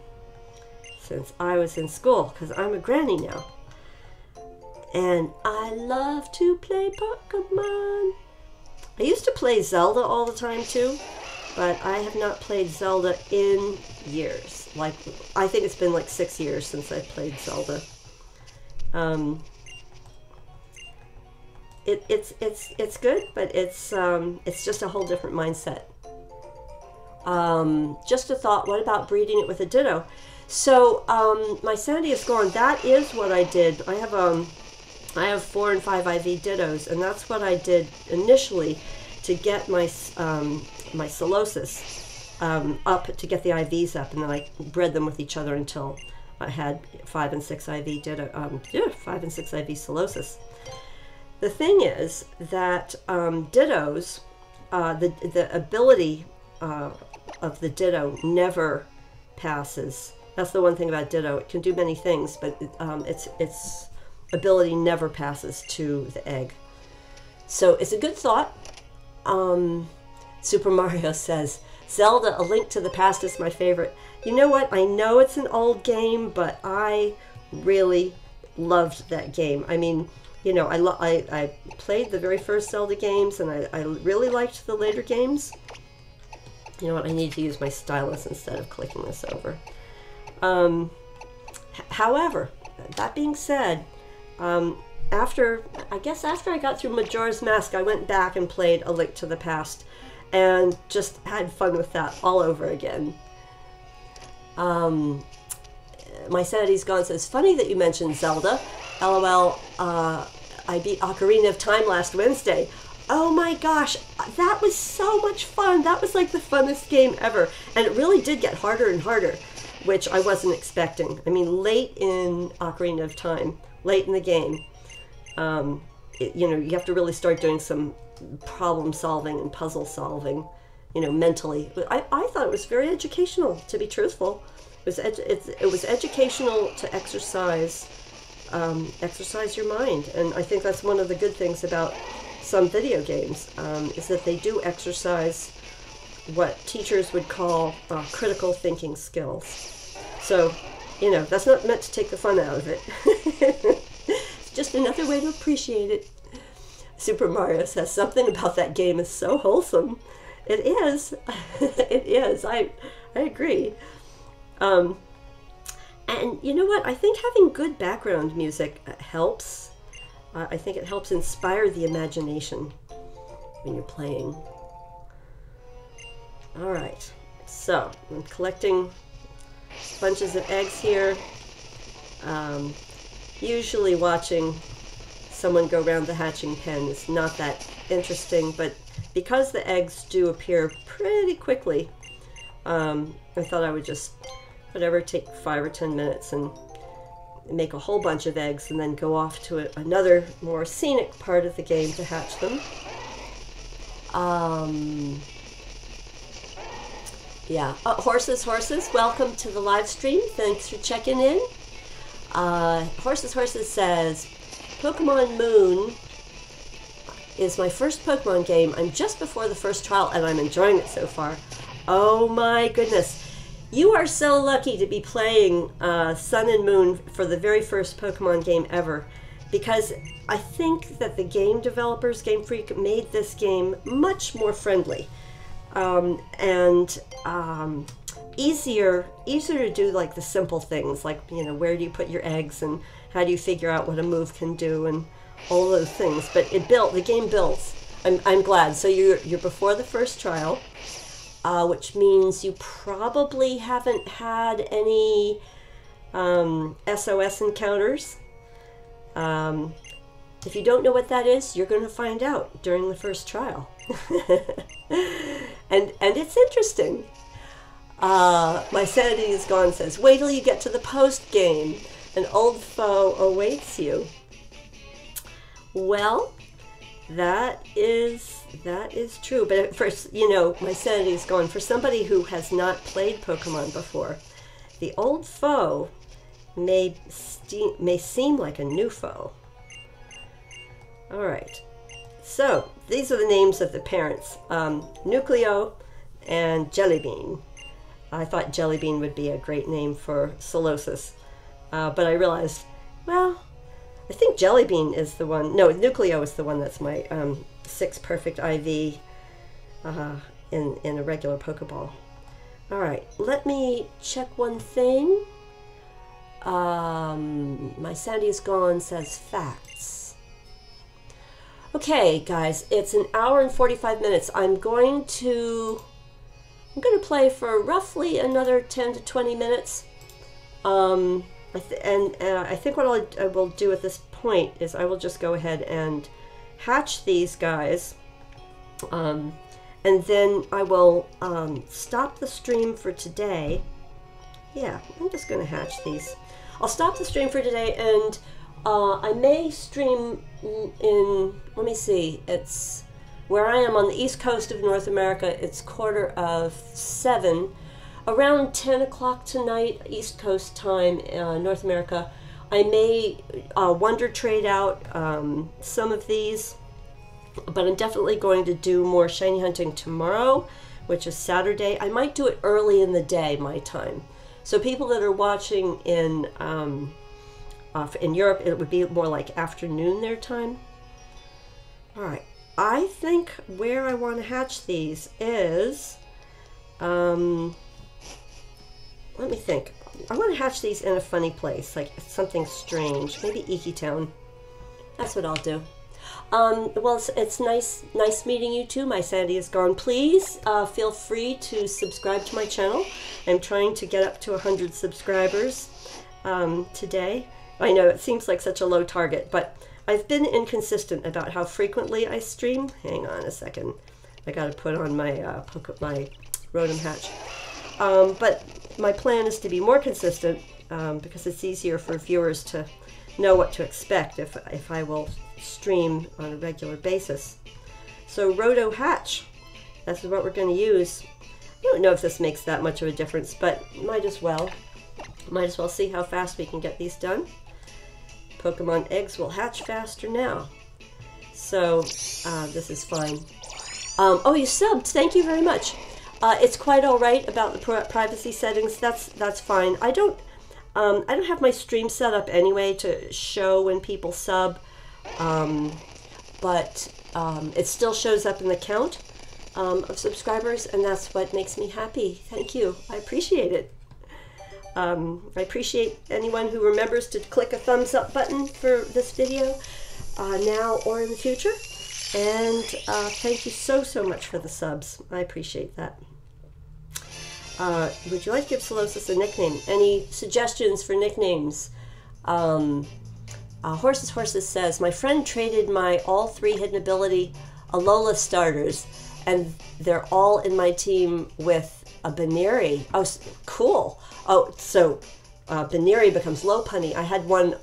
since I was in school, because I'm a granny now. And I love to play Pokemon. I used to play Zelda all the time too, but I have not played Zelda in years. Like, I think it's been like 6 years since I played Zelda. It's good, but it's just a whole different mindset. Just a thought, what about breeding it with a Ditto? So my sanity is gone. That is what I did. I have 4 and 5 IV Dittos, and that's what I did initially to get my my Solosis up, to get the IVs up, and then I bred them with each other until I had 5 and 6 IV Ditto, 5 and 6 IV Solosis. The thing is that Dittos, the ability of the Ditto never passes. That's the one thing about Ditto. It can do many things, but its ability never passes to the egg. So it's a good thought. Super Mario says, Zelda: A Link to the Past is my favorite. You know what? I know it's an old game, but I really loved that game. I mean, you know, I played the very first Zelda games, and I really liked the later games. You know what? I need to use my stylus instead of clicking this over. However, that being said, after I got through Majora's Mask, I went back and played A Link to the Past, and just had fun with that all over again. My Sanity's Gone says, funny that you mentioned Zelda. LOL, I beat Ocarina of Time last Wednesday. Oh my gosh, that was so much fun. That was like the funnest game ever. And it really did get harder and harder, which I wasn't expecting. I mean, late in Ocarina of Time, late in the game, you know, you have to really start doing some problem solving and puzzle solving, you know, mentally. I thought it was very educational, to be truthful. It was educational to exercise your mind, and I think that's one of the good things about some video games, is that they do exercise what teachers would call critical thinking skills. So, you know, that's not meant to take the fun out of it. It's just another way to appreciate it. Super Mario says, something about that game is so wholesome. It is. It is. I agree. And you know what? I think having good background music helps. I think it helps inspire the imagination when you're playing. All right. So I'm collecting bunches of eggs here. Usually watching someone go around the hatching pen is not that interesting, but because the eggs do appear pretty quickly, I thought I would just, whatever, take 5 or 10 minutes and make a whole bunch of eggs and then go off to another more scenic part of the game to hatch them. Yeah. Horses, welcome to the live stream. Thanks for checking in. Horses says, Pokemon Moon is my first Pokemon game. I'm just before the first trial and I'm enjoying it so far. Oh my goodness. You are so lucky to be playing Sun and Moon for the very first Pokemon game ever, because I think that the game developers, Game Freak, made this game much more friendly and easier to do, like the simple things, like, you know, where do you put your eggs and how do you figure out what a move can do and all those things. But the game builds. I'm glad. So you're before the first trial, which means you probably haven't had any SOS encounters. If you don't know what that is, you're going to find out during the first trial. and it's interesting. My Sanity is Gone says, wait till you get to the post game. An old foe awaits you. Well, that is true. But at first, you know, my Sanity is Gone. For somebody who has not played Pokemon before, the old foe may seem like a new foe. All right. So these are the names of the parents: Nucleo and Jellybean. I thought Jellybean would be a great name for Solosis, but I realized, well, I think Jellybean is the one. No, Nucleo is the one that's my 6 perfect IV in a regular Pokeball. All right, let me check one thing. My Sandy is Gone says facts. Okay, guys, it's an hour and 45 minutes. I'm going to play for roughly another 10 to 20 minutes. I think what I will do at this point is I will just go ahead and hatch these guys, and then I will stop the stream for today. Yeah, I'm just going to hatch these. I'll stop the stream for today, and I may stream in, let me see, it's where I am on the east coast of North America. It's 6:45. Around 10 o'clock tonight, East Coast time, North America, I may wonder trade out some of these, but I'm definitely going to do more shiny hunting tomorrow which is Saturday. I might do it early in the day, my time. So people that are watching in Europe, it would be more like afternoon their time. All right, I think where I want to hatch these is, let me think. I want to hatch these in a funny place, like something strange, maybe Iki Town. That's what I'll do. Well, it's nice meeting you too. My Sandy is gone. Please feel free to subscribe to my channel. I'm trying to get up to 100 subscribers today. I know it seems like such a low target, but I've been inconsistent about how frequently I stream. Hang on a second. I got to put on my my Rotom hatch. But my plan is to be more consistent because it's easier for viewers to know what to expect if I will stream on a regular basis. So Roto Hatch, that's what we're going to use. I don't know if this makes that much of a difference, but might as well. Might as well see how fast we can get these done. Pokemon eggs will hatch faster now. So this is fine. Oh, you subbed. Thank you very much. It's quite all right about the privacy settings. That's fine. I don't have my stream set up anyway to show when people sub, but it still shows up in the count of subscribers, and that's what makes me happy. Thank you. I appreciate it. I appreciate anyone who remembers to click a thumbs up button for this video now or in the future. And thank you so much for the subs. I appreciate that. Would you like to give Solosis a nickname? Any suggestions for nicknames? Horses says, my friend traded my all 3 hidden ability Alola starters, and they're all in my team with a Baneri. Oh, cool. Oh, so Baneri becomes Lopunny. I had one,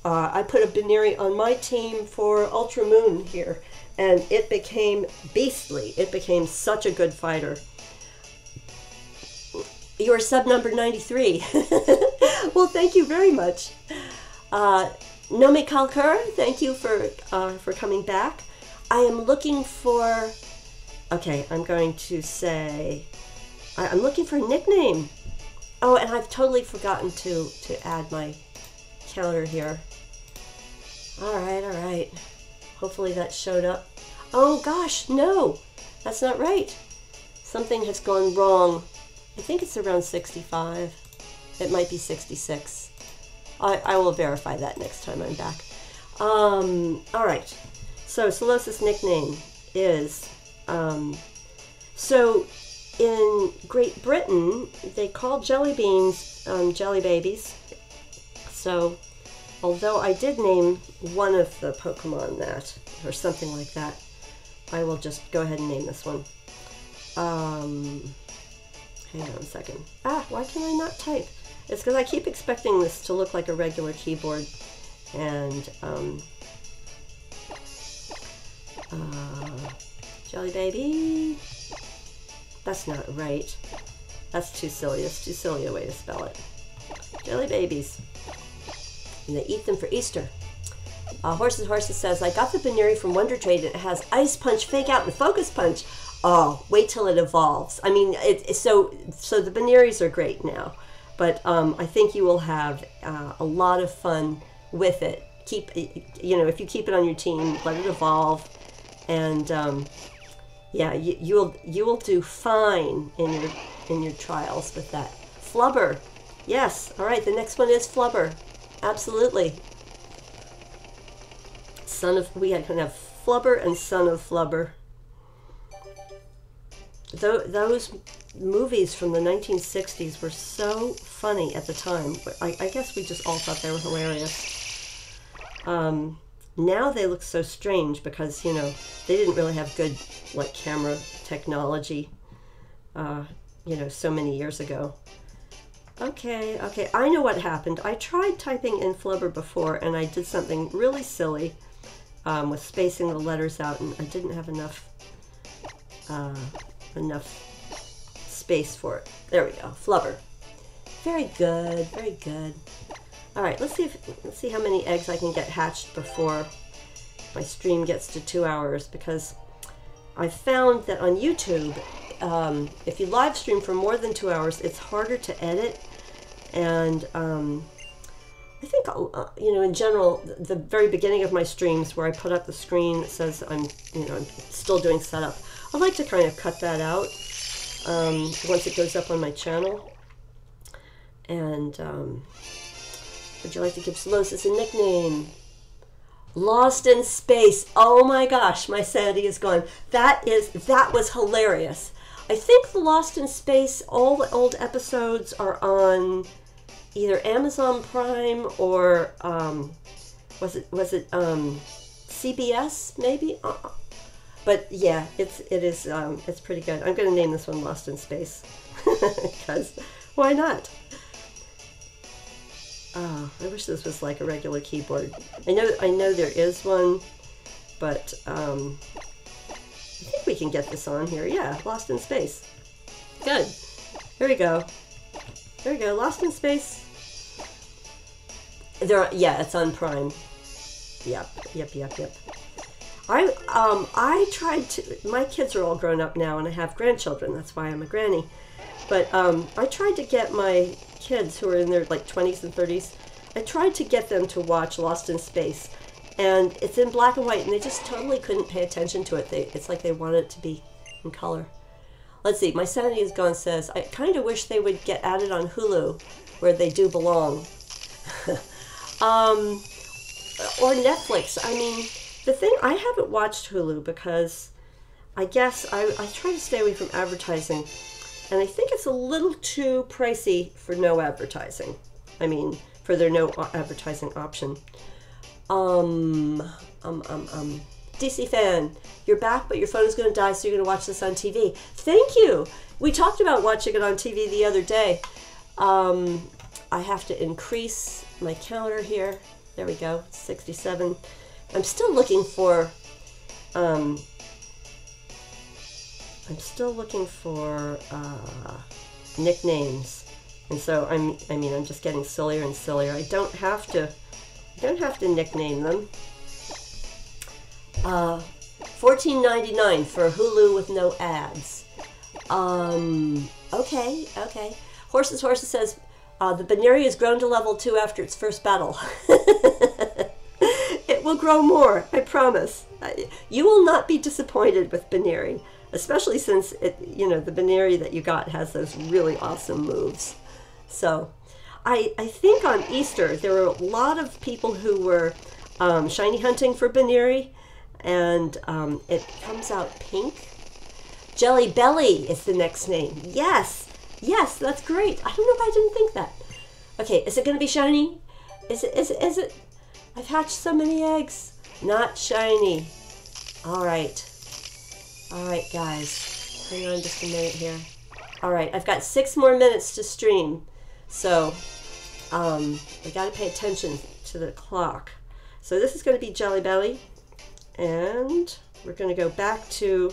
I put a Baneri on my team for Ultra Moon here, and it became beastly. It became such a good fighter. You're sub number 93. Well, thank you very much. Nomi Kalkur, thank you for coming back. I am looking for, okay, I'm going to say, I'm looking for a nickname. Oh, and I've totally forgotten to add my counter here. All right. Hopefully that showed up. Oh gosh, no, that's not right. Something has gone wrong. I think it's around 65. It might be 66. I will verify that next time I'm back. All right. So Solosis' nickname is, so in Great Britain, they call jelly beans jelly babies. So although I did name one of the Pokemon that, or something like that, I will just go ahead and name this one. Hang on a second. Why can I not type? It's because I keep expecting this to look like a regular keyboard. And, Jelly Baby. That's not right. That's too silly. That's too silly a way to spell it. Jelly Babies. And they eat them for Easter. Horses says, I got the Baneri from Wonder Trade and it has Ice Punch, Fake Out, and Focus Punch. Oh, wait till it evolves. I mean, so the Baneris are great now, but I think you will have a lot of fun with it. If you keep it on your team, let it evolve, and yeah, you will do fine in your trials with that. Flubber, yes. All right, the next one is Flubber, absolutely. We can have Flubber and Son of Flubber. Those movies from the 1960s were so funny at the time. I guess we just all thought they were hilarious. Now they look so strange because, they didn't really have good, camera technology, so many years ago. Okay, I know what happened. I tried typing in Flubber before, and I did something really silly with spacing the letters out, and I didn't have enough space for it. There we go, Flubber. Very good, very good. All right, let's see how many eggs I can get hatched before my stream gets to 2 hours, because I found that on YouTube, if you live stream for more than 2 hours, it's harder to edit. And I think, you know, in general, the very beginning of my streams where I put up the screen that says I'm still doing setup, I like to kind of cut that out once it goes up on my channel. And would you like to give Solosis a nickname? Lost in Space. Oh my gosh, my sanity is gone. That was hilarious. I think the Lost in Space, all the old episodes are on either Amazon Prime or was it CBS maybe? But yeah, it's pretty good. I'm going to name this one Lost in Space because why not? Oh, I wish this was like a regular keyboard. I know there is one, but I think we can get this on here. Yeah, Lost in Space. Good. Here we go. There we go. Lost in Space. Yeah, it's on Prime. Yep. I tried to. My kids are all grown up now, and I have grandchildren. That's why I'm a granny. But I tried to get my kids who are in their like 20s and 30s. I tried to get them to watch Lost in Space, and it's in black and white, and they just totally couldn't pay attention to it. It's like they wanted it to be in color. Let's see. My sanity is gone. Says I kind of wish they would get added on Hulu, where they do belong. Or Netflix. I mean, the thing, I haven't watched Hulu because I guess I try to stay away from advertising, and I think it's a little too pricey for no advertising. I mean, for their no advertising option. DC fan, you're back, but your phone is going to die, so you're going to watch this on TV. Thank you. We talked about watching it on TV the other day. I have to increase my counter here. There we go, 67. I'm still looking for nicknames, and so I'm just getting sillier and sillier. I don't have to nickname them. $14.99 for Hulu with no ads. Okay. Horses says the Baneri has grown to level 2 after its first battle. It will grow more, I promise. You will not be disappointed with Baneri, especially since the Baneri that you got has those really awesome moves. So I think on Easter there were a lot of people who were shiny hunting for Baneri, and it comes out pink. Jelly Belly is the next name. Yes, that's great. I don't know if I didn't think that. Okay, is it going to be shiny? Is it? I've hatched so many eggs. Not shiny. All right, guys. Hang on just a minute here. All right, I've got 6 more minutes to stream, so I got to pay attention to the clock. So this is going to be Jelly Belly, and we're going to go back to.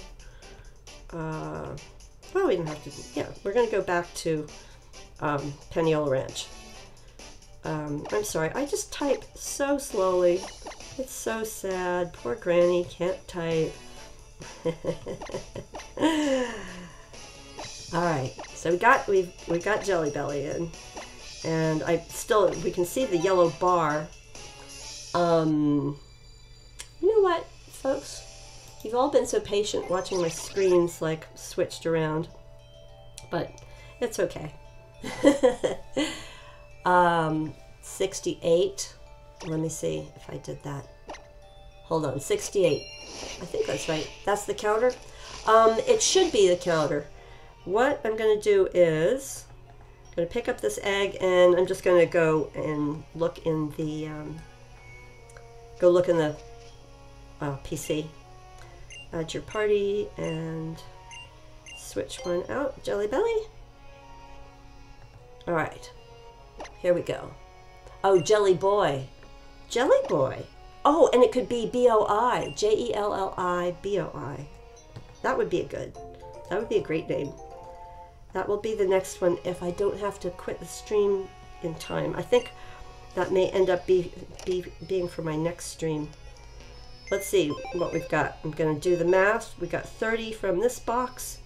Well, we don't have to. Yeah, we're going to go back to Peniola Ranch. I'm sorry, I just type so slowly. It's so sad. Poor Granny can't type. All right, so we got Jelly Belly in, and we can see the yellow bar. You know what, folks? You've all been so patient watching my screens like switched around, but it's okay. 68. Let me see if I did that. Hold on, 68. I think that's right. That's the counter. It should be the counter. What I'm going to do is I'm going to pick up this egg, and I'm just going to go and look in the PC. Add your party and switch one out. Jelly Belly. All right, here we go. Oh, Jelly Boy. Jelly Boy. Oh, and it could be B-O-I. J-E-L-L-I-B-O-I. That would be a great name. That will be the next one if I don't have to quit the stream in time. I think that may end up being for my next stream. Let's see what we've got. I'm going to do the math. We got 30 from this box.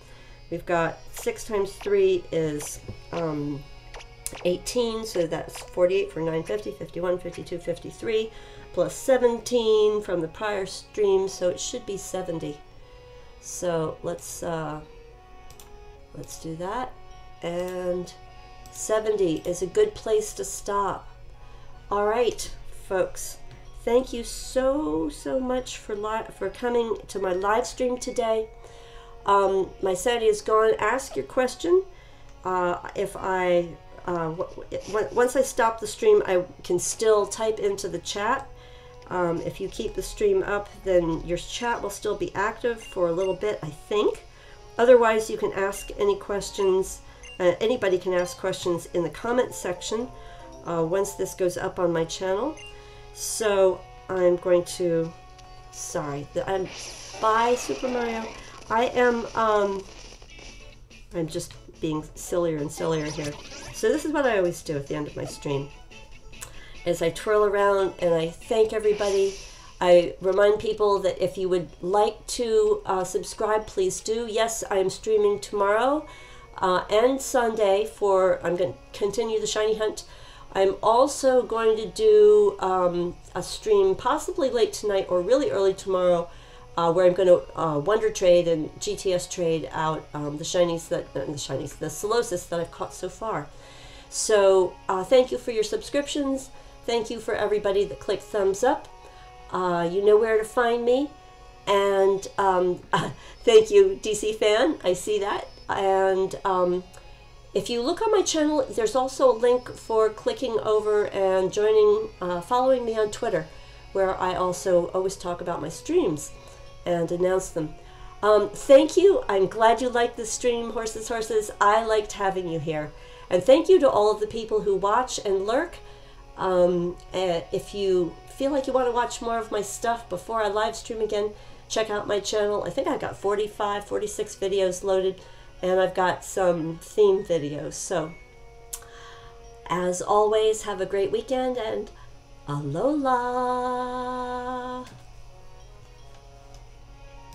we've got 6 times 3 is 18, so that's 48 for 950, 51, 52, 53, plus 17 from the prior stream, so it should be 70. So let's do that, and 70 is a good place to stop. All right, folks, thank you so much for coming to my live stream today. My sanity is gone. Ask your question. If I once I stop the stream, I can still type into the chat. If you keep the stream up, then your chat will still be active for a little bit, I think. Otherwise, you can ask any questions. Anybody can ask questions in the comment section once this goes up on my channel. So I'm going to, bye Super Mario. I'm just being sillier and sillier here. So this is what I always do at the end of my stream. As I twirl around and I thank everybody, I remind people that if you would like to subscribe, please do. Yes, I am streaming tomorrow and Sunday I'm going to continue the shiny hunt. I'm also going to do a stream possibly late tonight or really early tomorrow where I'm going to Wonder Trade and GTS trade out the shinies the Solosis that I've caught so far. So thank you for your subscriptions. Thank you for everybody that clicked thumbs up. You know where to find me. And thank you, DC Fan. I see that. And if you look on my channel, there's also a link for clicking over and joining, following me on Twitter, where I also always talk about my streams and announce them. Thank you. I'm glad you liked this stream, Horses. I liked having you here. And thank you to all of the people who watch and lurk. If you feel like you want to watch more of my stuff before I live stream again, check out my channel. I think I've got 45, 46 videos loaded, and I've got some theme videos. So, as always, have a great weekend, and alola!